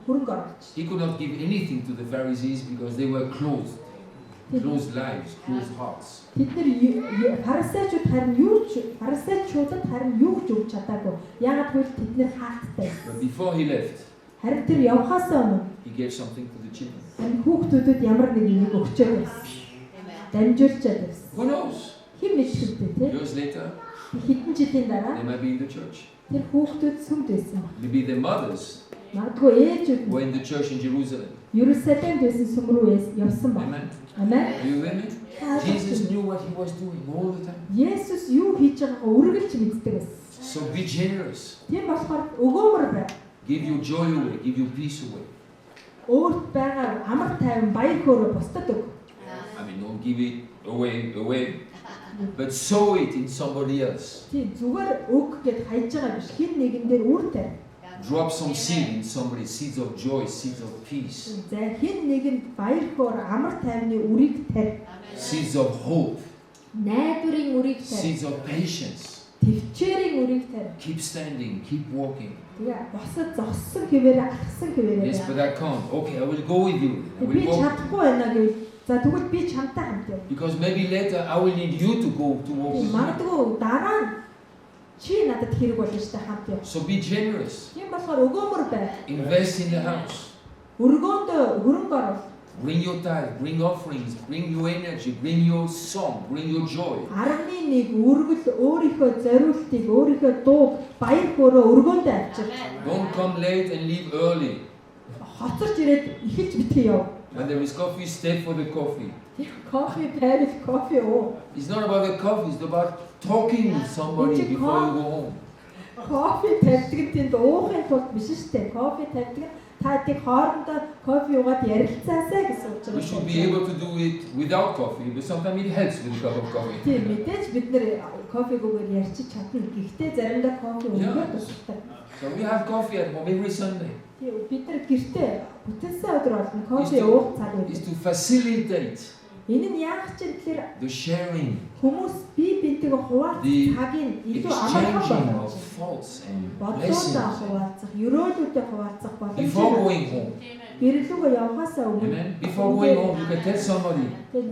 хөрөнгө оруулж. He could not give anything to the Pharisees because they were closed lives, closed hearts. Тэд нар фарисеучуд фарисеучудад харин юу ч өгч чадаагүй. Ягаад гэвэл тэд нар хаалттай. But before he left, Харин тэр явхаас өмнө he gave something to the children. энэ хүүхдүүдэд ямар нэг юм өгчөөд байсан. Дамжуулчаад байсан. Who knows? Хэн мэдэх вэ те? Years later, Хэдэн жилийн дараа they might be in the church. Тэр хүүхдүүд сүмд байсан. Maybe their mothers Магадгүй ээжүүд were in the church in Jerusalem. Ерүсалимд байсан сүм рүү явсан ба. Amen. Амен. Are you with me? Jesus knew what he was doing all the time. Есүс юу хийж байгаагаа үргэлж мэддэг байсан. So be generous. Тийм болохоор өгөөмөр бай. Give your joy away. Give your peace away. Өөрт байгаа амар тайван баяр хөөрөө бусдад өг. I mean, don't give it away. But sow it in somebody else. Тийм зүгээр өг гэд хайж байгаа биш. Хин нэгэн дээр үр тай. Drop some seed in somebody. Seeds of joy, seeds of peace. За хин нэгэнд баяр хөөр амар тайвны үрийг тарь. Seeds of hope. Найдварын үрийг тарь. Seeds of patience. Төвчээрийн үрийг тарь. Keep standing. Keep walking. Тэгээ босод зогссон хэвээрээ алхсан хэвээрээ. Yes, but I can't. Okay, I will go with you. I Би will walk. чадахгүй байна гэвэл за тэгвэл би чамтай хамт явна. Because maybe later I will need you to go to walk with me. Магадгүй дараа нь чи надад хэрэг болно шүү дээ хамт яв. So be generous. Тийм болохоор өгөөмөр бай. Invest in the house. Өргөөнд хөрөнгө оруулах. Bring your tithe, bring offerings, bring your energy, bring your song, bring your joy. 11 үргэл өөрийнхөө зориултыг өөрийнхөө дуу баяр хөөрөө өргөөнд авчир. Don't come late and leave early. Хоцорч ирээд эхэлж битгий яв. When there is coffee, stay for the coffee. Кофе байвал кофе уу. It's not about the coffee, it's about talking with somebody before you go home. Кофе тавьдаг тэнд уухын тулд биш шүү дээ. Кофе тавьдаг та тийг хоорондоо кофе уугаад ярилцаасаа гэсэн We should be учраас. able to do it without coffee, but sometimes it helps with a cup of coffee. Тийм мэдээж бид нэр кофегүйгээр ярьчих чадна. Гэхдээ заримдаа кофе уугаад тусдаг. So we have coffee at home every Sunday. Тийм бид нар гэртээ бүтэнсэн өдөр болно Is кофе уух цаг to, is үед. to facilitate Энэ нь яах чинь тэгэхээр the sharing, хүмүүс бие биентэйгээ хуваалцах The цагийн илүү exchanging амархан of болгож. thoughts and Бодлуудаа blessings хуваалцах, өрөөлүүдэд хуваалцах before боломжтой. going home. Гэрлүүгээ явахаасаа өмнө Amen. Before going home, you can tell somebody,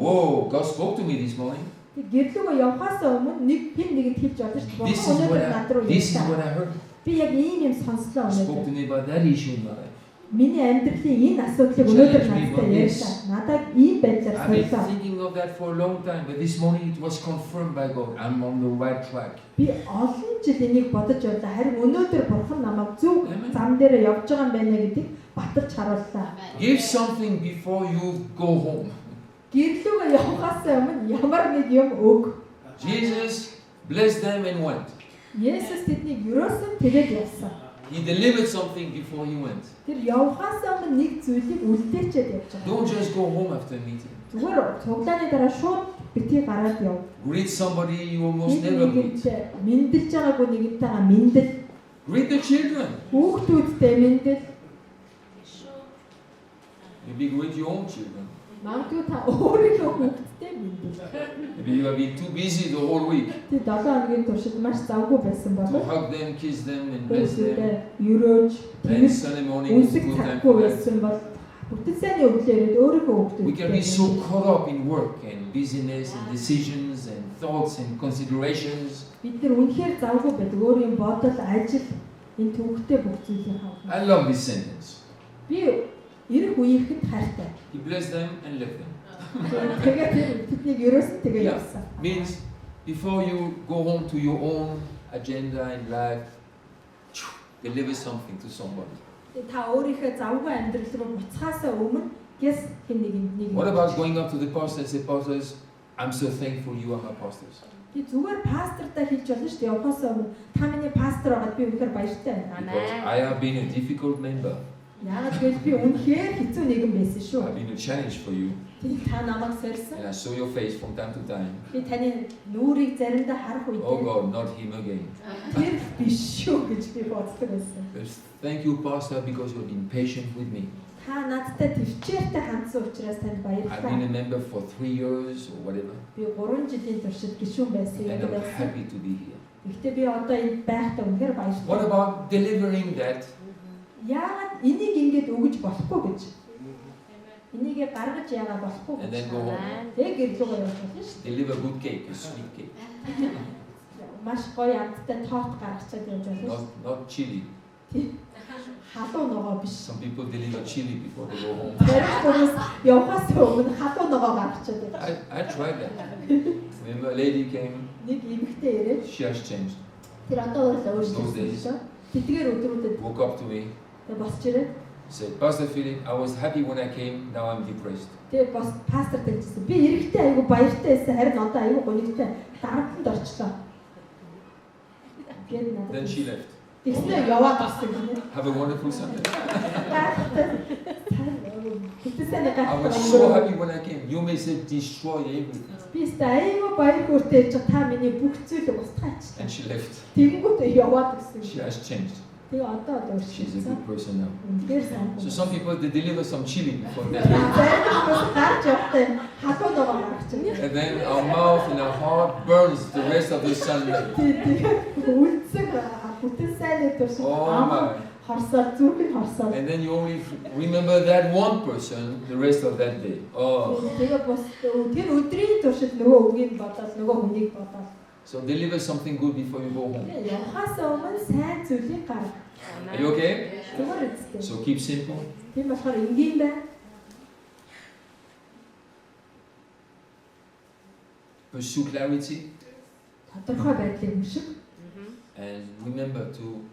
"Whoa, God spoke to me this morning. гэрлүүгээ явахаасаа өмнө нэг хэн нэгэнд хэлж болно шүү дээ. This is what Над руу this is ярьсан. what I heard. Би яг ийм сонслоо Spoke to өнөөдөр. me about that issue in my life." Миний амьдралын энэ асуудлыг өнөөдөр надад ярьсан. Надад ийм байдлаар I've been сонслоо. thinking of that for a long time, but this morning it was confirmed by God. I'm on the right track. Би олон жил энийг бодож байлаа. Харин өнөөдөр Бурхан намайг зөв Amen. зам дээр явж байгаа юм байна гэдгийг баталж харууллаа. Give something before you go home. Гэрлүүгээ явахаасаа өмнө ямар нэг юм өг. Jesus blessed them and went. Есүс тэднийг юросон тэгээд явсан. He delivered something before he went. Тэр явахаасаа өмнө нэг зүйлийг үлдээчээд явж байгаа. Don't just go home after a meeting. Зүгээр цуглааны дараа шууд битгий гараад яв. Greet somebody you almost never meet. Мэндэлж байгаагүй нэгэнтэйгээ мэндэл, Greet the children. хүүхдүүдтэй мэндэл, Maybe greet your own children. магадгүй та өөрийнхөө хүүхдтэй мэндэл. Maybe you have been too busy the whole week Тэ 7 хоногийн туршид маш завгүй байсан to болов. hug them, kiss them, and bless them. Хүүхдүүдээ ерөөж, And тэнэг Sunday morning is a үнсэх good time цаггүй for that. байсан бол бүтэн сайнны өглөө ирээд өөрийнхөө We can be хүүхдүүдтэй. so caught up in work and busyness and decisions and thoughts and considerations. Бид нар үнэхээр завгүй байдаг. Өөрийн бодол, ажил энэ төвхтэй бүх зүйлийг хавах. I love this sentence. Би ирэх үеийнхэнд хайртай. He blessed them and left them. Тэгээд тэр тэднийг ерөөсөн тэгээ Yeah. явсан. Means before you go home to your own agenda in life, deliver something to somebody. Та өөрийнхөө завгүй амьдрал руу буцахаасаа өмнө гэс хэн нэг What about going up to the pastor and say, "Pastors, I'm so thankful you are my pastors." би зүгээр пастортай хэлж болно шүү дээ. Явахаасаа өмнө та миний пастор байгаад би үнэхээр баяртай байна. Because I have been a difficult member. Яагаад гэвэл би үнэхээр хэцүү нэгэн байсан шүү. I've been a challenge for you, Тэгээд та намайг сорьсон. and I saw your face from time to time. Би таны нүрийг заримдаа харах Oh үедээ God, not him again. тэр биш шүү гэж би боддог байсан. But thank you, Pastor, because you've been patient with me. Та надтай төвчээртэй хандсан учраас танд I've been баярлалаа. a member for 3 years or whatever, Би 3 жилийн туршид гишүүн байсан and яг I'm байсан. happy to be here. Гэхдээ би одоо энд байхдаа үнэхээр What баяртай. about delivering that? Яагаад энийг ингэж өгөж болохгүй гэж. Энийг гаргаж яагаад болохгүй And гэж. then go home. Тэг гэрлүүгээ явах болно шүү Deliver good cake, a sweet cake, дээ. Маш гоё амттай торт гаргачаад явж болно. not chili. Халуун ногоо биш. Some people deliver chili before they go home. Зарим хүмүүс явахаас өмнө халуун ногоо гаргачаад байна. I tried that. Remember, a lady came, Нэг эмэгтэй ирээд she has changed. Тэр одоогоор л Those өөрчлөгдсөн days. шүү. Тэдгээр өдрүүдэд Woke up to me, босч ирээд said, Pastor Philip, I was happy when I came, now I'm depressed. тэгээ бас пастор хэлчихсэн. Би эрэхтэй айгу баяртай байсан. Харин одоо айгу гонигтай дарамтанд орчлоо. Гэт надад. Then she left. Тэгснээр яваад гарсан гинэ. Have a wonderful Sunday. Тэгсэн I was so happy when I came. You may say destroy everything. би айгу баяр хөөртэй ч та миний бүх зүйлийг устгаач. And she left. Тэгэнгүүт яваад гисэн. She has changed. Тэгээ одоо She's a өөрчлөгдсөн. good person now. Үнээр сайн. So some people, they deliver some chili before they leave. гарч явахтай хатууд байгаа гарч ирнэ. And then our mouth and our heart burns the rest of the Sunday. Тэгээ үлцэг бүтэн сайн төрсөн. Oh my. Харсаар зүрхийг харсаар. And then you only remember that one person the rest of that day. Oh. Тэгээ бас тэр өдрийн туршид нөгөө үгийг бодоод нөгөө хүнийг бодоод. So deliver something good before you go home. Явахаас өмнө сайн зүйлийг гарга. Are you okay? Зүгээр үстэй. So keep simple. Тийм болохоор энгийн байна. Pursue clarity. Тодорхой байдлыг хүсэх. And remember to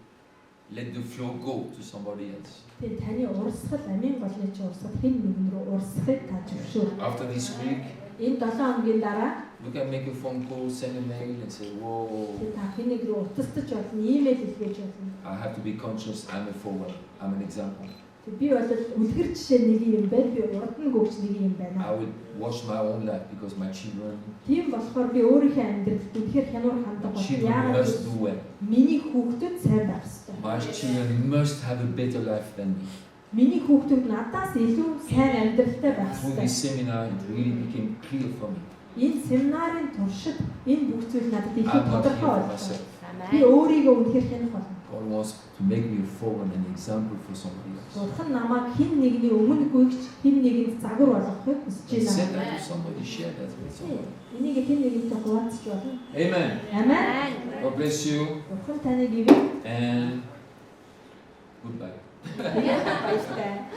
let the flow go to somebody else. Тэгээ таны урсгал амийн голны чи урсгал хэн нэгэн рүү урсгахыг та зөвшөөр. After this week, Энэ 7 хоногийн дараа you can make a phone call, send a mail and say, whoa, та хэн нэг рүү утастаж болно, имэйл илгээж болно. I have to be conscious, I'm a forward, I'm an example. Би бол үлгэр жишээ нэг юм байна, би урд нь гөгч нэг юм I байна. will watch my own life because my children Тийм болохоор би өөрийнхөө амьдралд үнэхээр хянуур хандах бол яагаад must do well. миний хүүхдүүд сайн байх ёстой. My children must have a better life than me. Миний хүүхдүүд надаас илүү сайн амьдралтай байх Through ёстой. this seminar, it really became clear for me. Энэ семинарын туршид энэ бүх зүйл надад их I'm not here тодорхой for болсон. myself. Би өөрийгөө үнэхээр хянах болно. God wants to make me a forward and an example for somebody else. Бурхан намайг хэн нэгний өмнө гүйгч, хэн нэгэнд загвар болгохыг хүсэж Send байна. that to somebody, share that with somebody. Энийг хэн нэгэнтэй хуваалцж болно. Amen. Амен. God bless you Бурхан таныг ивэ. and goodbye. Баяртай.